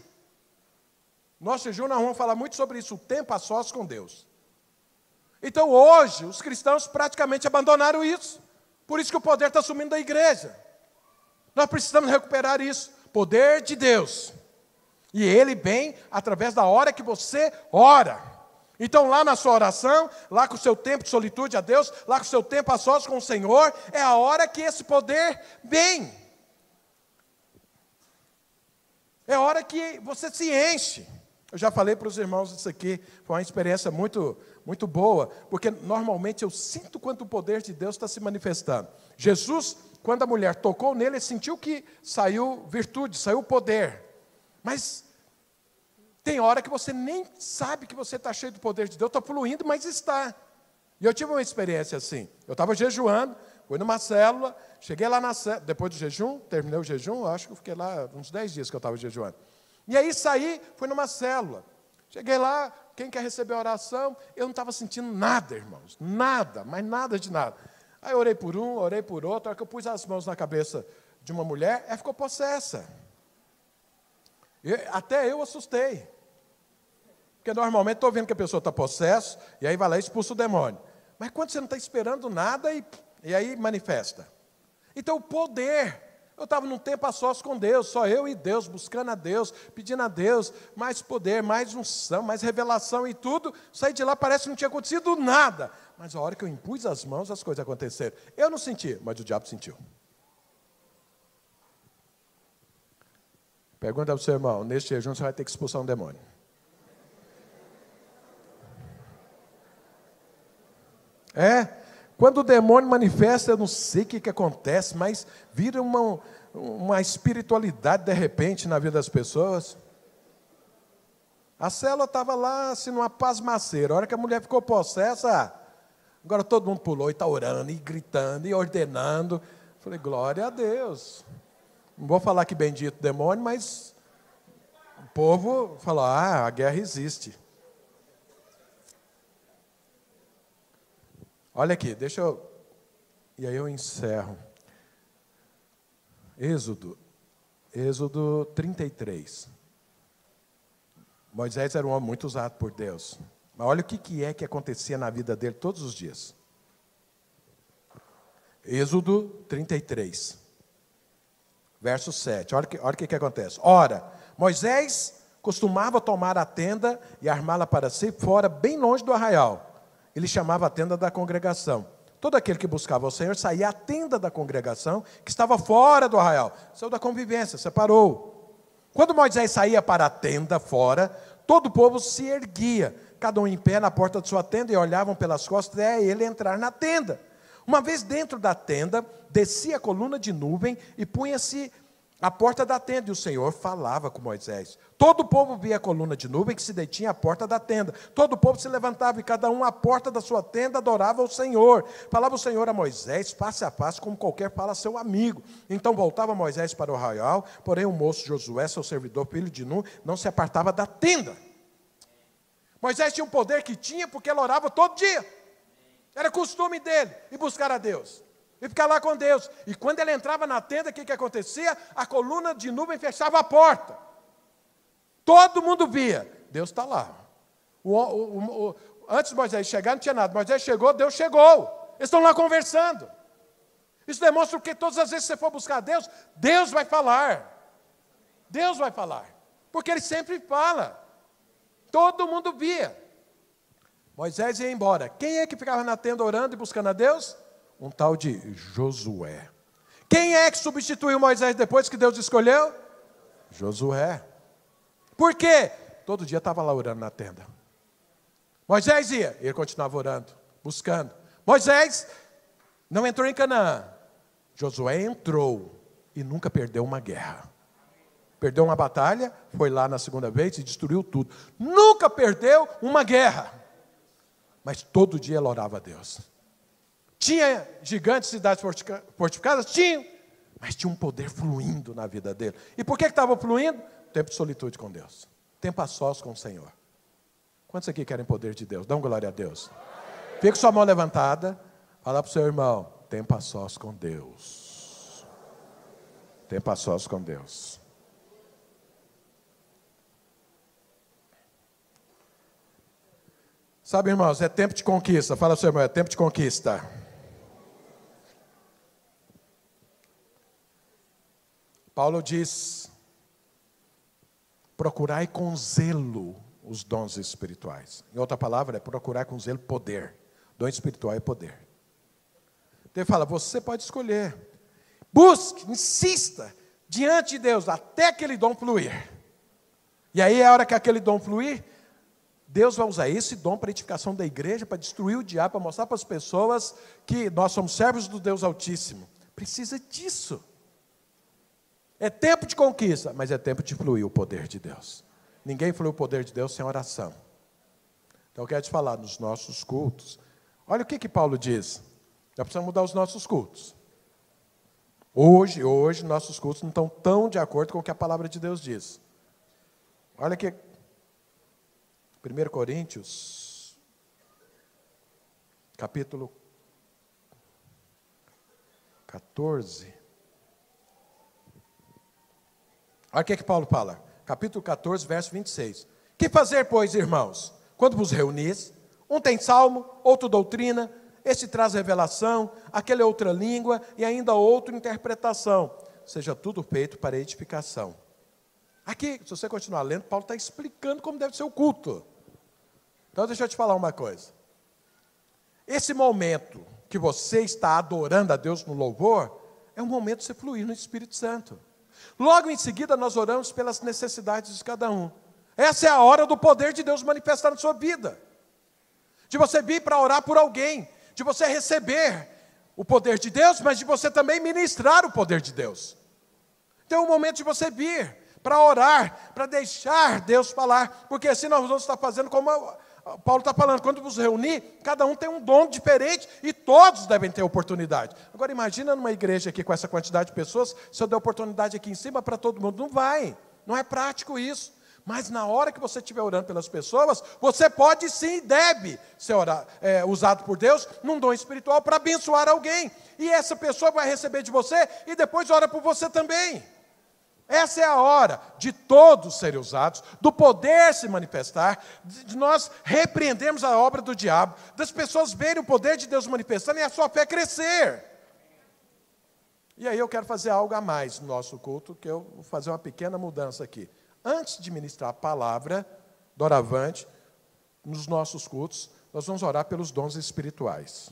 Speaker 4: Nosso jejum, nós vamos falar muito sobre isso, o tempo a sós com Deus. Então hoje, os cristãos praticamente abandonaram isso. Por isso que o poder está sumindo da igreja. Nós precisamos recuperar isso, poder de Deus. E Ele vem através da hora que você ora. Então lá na sua oração, lá com o seu tempo de solitude a Deus, lá com o seu tempo a sós com o Senhor, é a hora que esse poder vem. É a hora que você se enche. Eu já falei para os irmãos isso aqui, foi uma experiência muito boa, porque normalmente eu sinto quando o poder de Deus está se manifestando. Jesus, quando a mulher tocou nele, ele sentiu que saiu virtude, saiu poder. Mas tem hora que você nem sabe que você está cheio do poder de Deus, está fluindo, mas está. E eu tive uma experiência assim, eu estava jejuando, fui numa célula, cheguei lá na célula, depois do jejum, terminei o jejum, acho que eu fiquei lá uns 10 dias que eu estava jejuando. E aí saí, fui numa célula. Cheguei lá, quem quer receber a oração? Eu não estava sentindo nada, irmãos. Nada, mas nada de nada. Aí eu orei por um, orei por outro. A hora que eu pus as mãos na cabeça de uma mulher, ela ficou possessa. Até eu assustei. Porque normalmente estou vendo que a pessoa está possessa, e aí vai lá e expulsa o demônio. Mas quando você não está esperando nada, e aí manifesta. Então o poder... Eu estava num tempo a sós com Deus, só eu e Deus, buscando a Deus, pedindo a Deus mais poder, mais unção, mais revelação e tudo. Saí de lá, parece que não tinha acontecido nada. Mas a hora que eu impus as mãos, as coisas aconteceram. Eu não senti, mas o diabo sentiu. Pergunta para o seu irmão, neste jejum você vai ter que expulsar um demônio. Quando o demônio manifesta, eu não sei o que acontece, mas vira uma espiritualidade de repente na vida das pessoas. A célula estava lá, assim, numa pasmaceira. A hora que a mulher ficou possessa, agora todo mundo pulou e está orando, e gritando, e ordenando. Falei, glória a Deus. Não vou falar que bendito demônio, mas o povo falou, a guerra existe. Olha aqui, e aí eu encerro. Êxodo 33. Moisés era um homem muito usado por Deus. Mas olha o que é que acontecia na vida dele todos os dias. Êxodo 33, verso 7. Olha o que acontece. Ora, Moisés costumava tomar a tenda e armá-la para si fora, bem longe do arraial. Ele chamava a tenda da congregação. Todo aquele que buscava o Senhor saía à tenda da congregação, que estava fora do arraial. Saiu da convivência, separou. Quando Moisés saía para a tenda fora, todo o povo se erguia, cada um em pé na porta de sua tenda, e olhavam pelas costas até ele entrar na tenda. Uma vez dentro da tenda, descia a coluna de nuvem e punha-se à porta da tenda, e o Senhor falava com Moisés. Todo o povo via a coluna de nuvem que se detinha à porta da tenda. Todo o povo se levantava e cada um à porta da sua tenda adorava o Senhor. Falava o Senhor a Moisés face a face, como qualquer fala a seu amigo. Então voltava Moisés para o arraial, porém o moço Josué, seu servidor, filho de Nun, não se apartava da tenda. Moisés tinha um poder que tinha porque ele orava todo dia. Era costume dele ir buscar a Deus. E ficar lá com Deus. E quando ele entrava na tenda, o que acontecia? A coluna de nuvem fechava a porta. Todo mundo via. Deus está lá. Antes de Moisés chegar, não tinha nada. Moisés chegou, Deus chegou. Eles estão lá conversando. Isso demonstra que todas as vezes que você for buscar Deus, Deus vai falar. Deus vai falar. Porque Ele sempre fala. Todo mundo via. Moisés ia embora. Quem é que ficava na tenda orando e buscando a Deus? Um tal de Josué. Quem é que substituiu Moisés depois que Deus escolheu? Josué. Por quê? Todo dia estava lá orando na tenda. Moisés ia, ele continuava orando, buscando. Moisés não entrou em Canaã. Josué entrou e nunca perdeu uma guerra. Perdeu uma batalha, foi lá na segunda vez e destruiu tudo. Nunca perdeu uma guerra. Mas todo dia ele orava a Deus. Tinha gigantes, cidades fortificadas? Tinha. Mas tinha um poder fluindo na vida dele. E por que estava fluindo? Tempo de solitude com Deus. Tempo a sós com o Senhor. Quantos aqui querem poder de Deus? Dão glória a Deus. Fica com sua mão levantada. Fala para o seu irmão. Tempo a sós com Deus. Tempo a sós com Deus. Sabe, irmãos, é tempo de conquista. Fala para o seu irmão, é tempo de conquista. Paulo diz, procurai com zelo os dons espirituais. Em outra palavra, é procurar com zelo poder. Dom espiritual é poder. Então ele fala, você pode escolher. Busque, insista diante de Deus até aquele dom fluir. E aí, a hora que aquele dom fluir, Deus vai usar esse dom para a edificação da igreja, para destruir o diabo, para mostrar para as pessoas que nós somos servos do Deus Altíssimo. Precisa disso. É tempo de conquista, mas é tempo de fluir o poder de Deus. Ninguém flui o poder de Deus sem oração. Então eu quero te falar, nos nossos cultos, olha o que Paulo diz. Já precisamos mudar os nossos cultos. Hoje, nossos cultos não estão tão de acordo com o que a palavra de Deus diz. Olha aqui, 1 Coríntios, capítulo 14. Olha o que Paulo fala, capítulo 14, verso 26. Que fazer, pois, irmãos, quando vos reunis? Um tem salmo, outro doutrina, este traz revelação, aquele é outra língua, e ainda outra interpretação. Seja tudo feito para edificação. Aqui, se você continuar lendo, Paulo está explicando como deve ser o culto. Então, deixa eu te falar uma coisa. Esse momento que você está adorando a Deus no louvor, é um momento de você fluir no Espírito Santo. Logo em seguida, nós oramos pelas necessidades de cada um. Essa é a hora do poder de Deus manifestar na sua vida. De você vir para orar por alguém. De você receber o poder de Deus, mas de você também ministrar o poder de Deus. Então é um momento de você vir para orar, para deixar Deus falar. Porque assim nós vamos estar fazendo como Paulo está falando. Quando vos reunir, cada um tem um dom diferente e todos devem ter oportunidade. Agora imagina numa igreja aqui com essa quantidade de pessoas, se eu der oportunidade aqui em cima para todo mundo. Não vai, não é prático isso. Mas na hora que você estiver orando pelas pessoas, você pode sim e deve ser usado por Deus num dom espiritual para abençoar alguém. E essa pessoa vai receber de você e depois ora por você também. Essa é a hora de todos serem usados, do poder se manifestar, de nós repreendermos a obra do diabo, das pessoas verem o poder de Deus manifestando e a sua fé crescer. E aí eu quero fazer algo a mais no nosso culto, que eu vou fazer uma pequena mudança aqui. Antes de ministrar a palavra, doravante, nos nossos cultos, nós vamos orar pelos dons espirituais.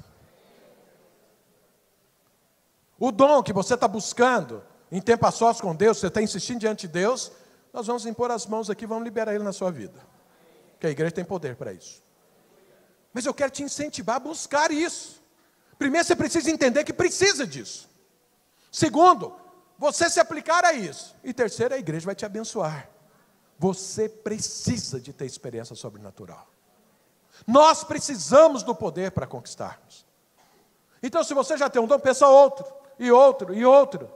Speaker 4: O dom que você está buscando, em tempo a sós com Deus, você está insistindo diante de Deus, nós vamos impor as mãos aqui, vamos liberar ele na sua vida. Porque a igreja tem poder para isso. Mas eu quero te incentivar a buscar isso. Primeiro, você precisa entender que precisa disso. Segundo, você se aplicar a isso. E terceiro, a igreja vai te abençoar. Você precisa de ter experiência sobrenatural. Nós precisamos do poder para conquistarmos. Então, se você já tem um dom, pensa outro, e outro, e outro.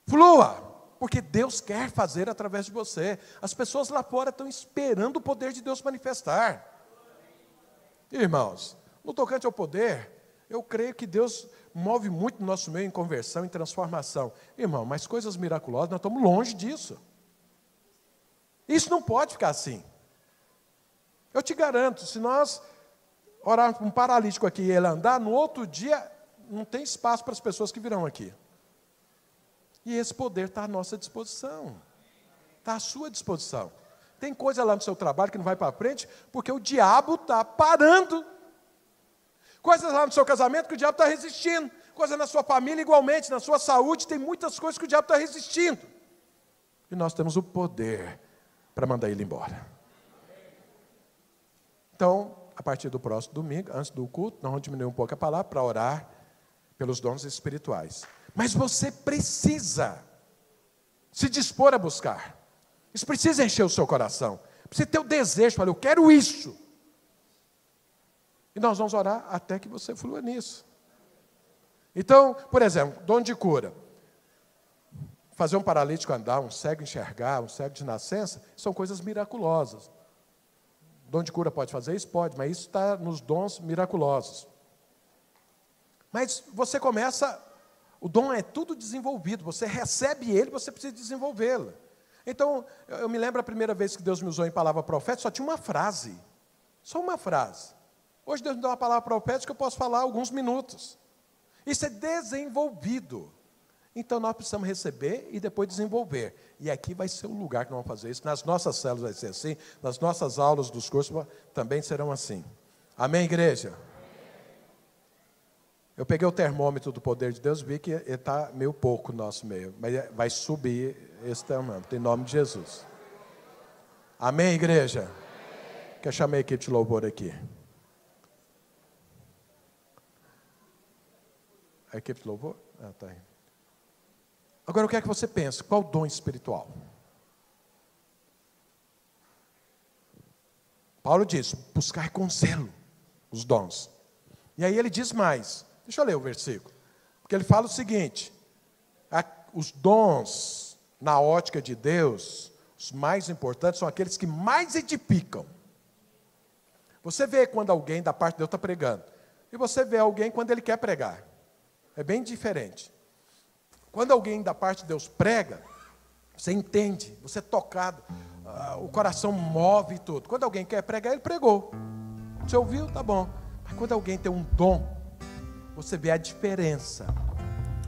Speaker 4: Flua, porque Deus quer fazer através de você. As pessoas lá fora estão esperando o poder de Deus manifestar. Irmãos, no tocante ao poder, eu creio que Deus move muito no nosso meio em conversão, em transformação. Irmão, mas coisas miraculosas, nós estamos longe disso. Isso não pode ficar assim. Eu te garanto, se nós orarmos para um paralítico aqui e ele andar, no outro dia não tem espaço para as pessoas que virão aqui. E esse poder está à nossa disposição. Está à sua disposição. Tem coisa lá no seu trabalho que não vai para frente, porque o diabo está parando. Coisas lá no seu casamento que o diabo está resistindo. Coisas na sua família igualmente, na sua saúde, tem muitas coisas que o diabo está resistindo. E nós temos o poder para mandar ele embora. Então, a partir do próximo domingo, antes do culto, nós vamos diminuir um pouco a palavra para orar pelos dons espirituais. Mas você precisa se dispor a buscar. Isso precisa encher o seu coração. Precisa ter o desejo, falar, eu quero isso. E nós vamos orar até que você flua nisso. Então, por exemplo, dom de cura. Fazer um paralítico andar, um cego enxergar, um cego de nascença, são coisas miraculosas. Dom de cura pode fazer isso? Pode, mas isso está nos dons miraculosos. Mas você começa, o dom é tudo desenvolvido, você recebe ele, você precisa desenvolvê-lo. Então, eu me lembro a primeira vez que Deus me usou em palavra profética, só tinha uma frase. Só uma frase. Hoje Deus me dá uma palavra profética que eu posso falar alguns minutos. Isso é desenvolvido. Então, nós precisamos receber e depois desenvolver. E aqui vai ser o lugar que nós vamos fazer isso. Nas nossas células vai ser assim. Nas nossas aulas dos cursos também serão assim. Amém, igreja? Eu peguei o termômetro do poder de Deus e vi que ele está meio pouco no nosso meio. Mas vai subir esse termômetro, em nome de Jesus. Amém, igreja? Quer chamar a equipe de louvor aqui? A equipe de louvor? Ah, está aí. Agora eu quero que você pense, qual dom espiritual? Paulo diz, buscar com zelo os dons. E aí ele diz mais, deixa eu ler o versículo, porque ele fala o seguinte, os dons, na ótica de Deus, os mais importantes são aqueles que mais edificam. Você vê quando alguém da parte de Deus está pregando, e você vê alguém quando ele quer pregar. É bem diferente. Quando alguém da parte de Deus prega, você entende, você é tocado, o coração move e tudo. Quando alguém quer pregar, ele pregou. Você ouviu? Tá bom. Mas quando alguém tem um dom, você vê a diferença.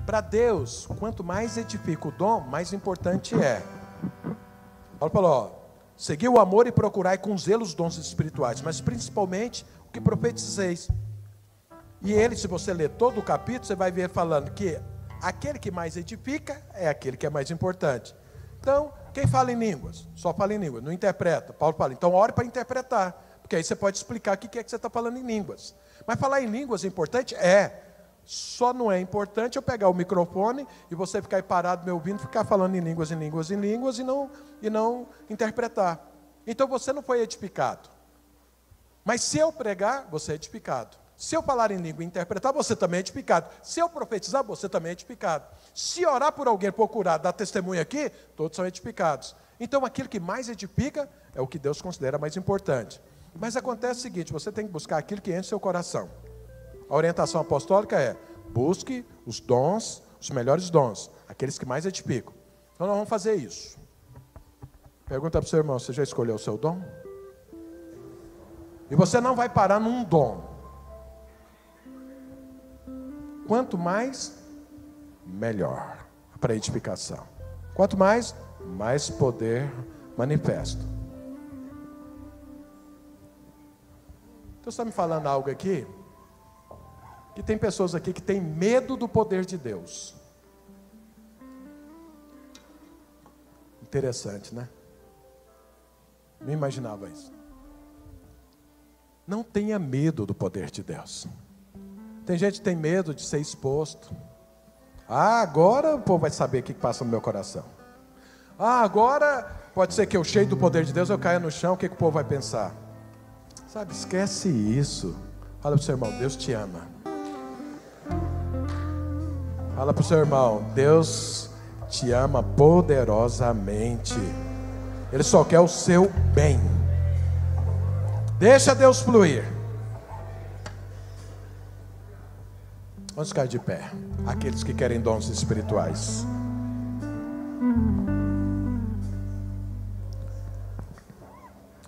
Speaker 4: Para Deus, quanto mais edifica o dom, mais importante é. Paulo falou, ó, segui o amor e procurai com zelo os dons espirituais, mas principalmente o que profetizeis. E ele, se você ler todo o capítulo, você vai ver falando que aquele que mais edifica é aquele que é mais importante. Então, quem fala em línguas? Só fala em línguas, não interpreta. Paulo fala, então ore para interpretar, porque aí você pode explicar o que é que você está falando em línguas. Mas falar em línguas é importante? É. Só não é importante eu pegar o microfone e você ficar aí parado me ouvindo, ficar falando em línguas e não interpretar. Então você não foi edificado. Mas se eu pregar, você é edificado. Se eu falar em língua e interpretar, você também é edificado. Se eu profetizar, você também é edificado. Se orar por alguém, procurar, dar testemunho aqui, todos são edificados. Então, aquilo que mais edifica é o que Deus considera mais importante. Mas acontece o seguinte, você tem que buscar aquilo que enche seu coração. A orientação apostólica é, busque os dons, os melhores dons, aqueles que mais edificam. Então, nós vamos fazer isso. Pergunta para o seu irmão, você já escolheu o seu dom? E você não vai parar num dom. Quanto mais, melhor para a edificação. Quanto mais, mais poder manifesto. Então você está me falando algo aqui, que tem pessoas aqui que têm medo do poder de Deus. Interessante, né? Não imaginava isso. Não tenha medo do poder de Deus. Tem gente que tem medo de ser exposto. Ah, agora o povo vai saber o que passa no meu coração. Ah, agora pode ser que eu, cheio do poder de Deus, eu caia no chão, o que o povo vai pensar? Sabe, esquece isso. Fala para o seu irmão, Deus te ama. Fala para o seu irmão, Deus te ama poderosamente. Ele só quer o seu bem. Deixa Deus fluir. Vamos ficar de pé. Aqueles que querem dons espirituais.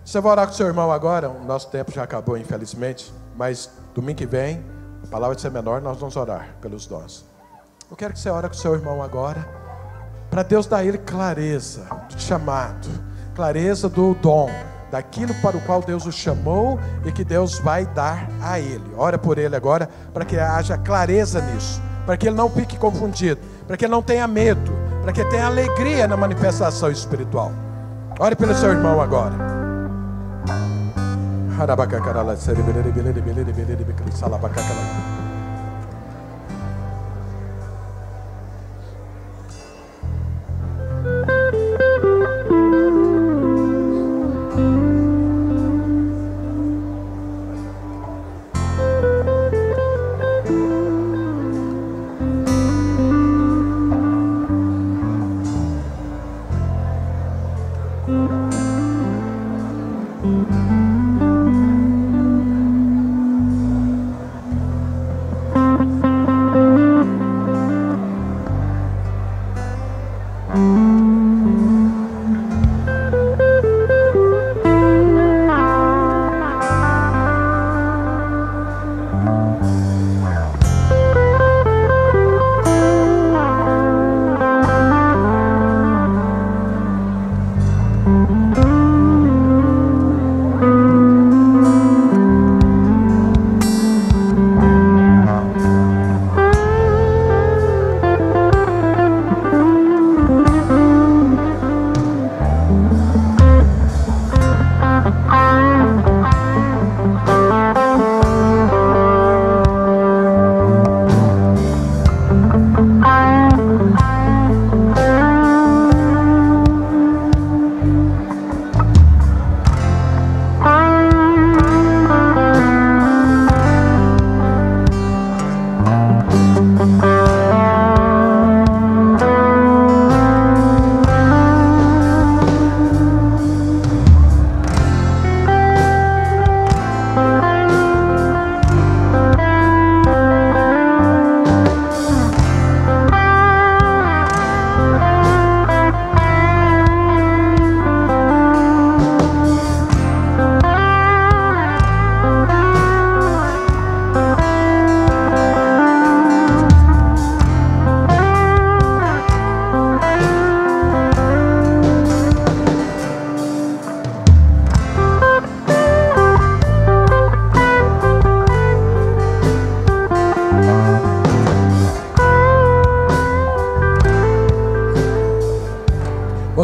Speaker 4: Você vai orar com seu irmão agora. O nosso tempo já acabou, infelizmente. Mas domingo que vem, a palavra de ser menor, nós vamos orar pelos dons. Eu quero que você ore com seu irmão agora, para Deus dar a ele clareza do chamado, clareza do dom, daquilo para o qual Deus o chamou e que Deus vai dar a ele. Ora por ele agora, para que haja clareza nisso, para que ele não fique confundido, para que ele não tenha medo, para que ele tenha alegria na manifestação espiritual. Ore pelo seu irmão agora.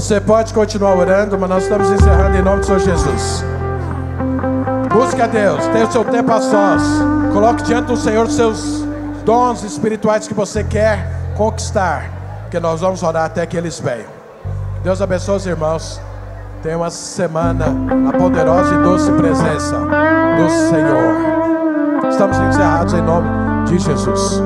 Speaker 4: Você pode continuar orando, mas nós estamos encerrando em nome do Senhor Jesus. Busque a Deus, tenha o seu tempo a sós. Coloque diante do Senhor os seus dons espirituais que você quer conquistar, porque nós vamos orar até que eles venham. Deus abençoe os irmãos. Tenha uma semana na poderosa e doce presença do Senhor. Estamos encerrados em nome de Jesus.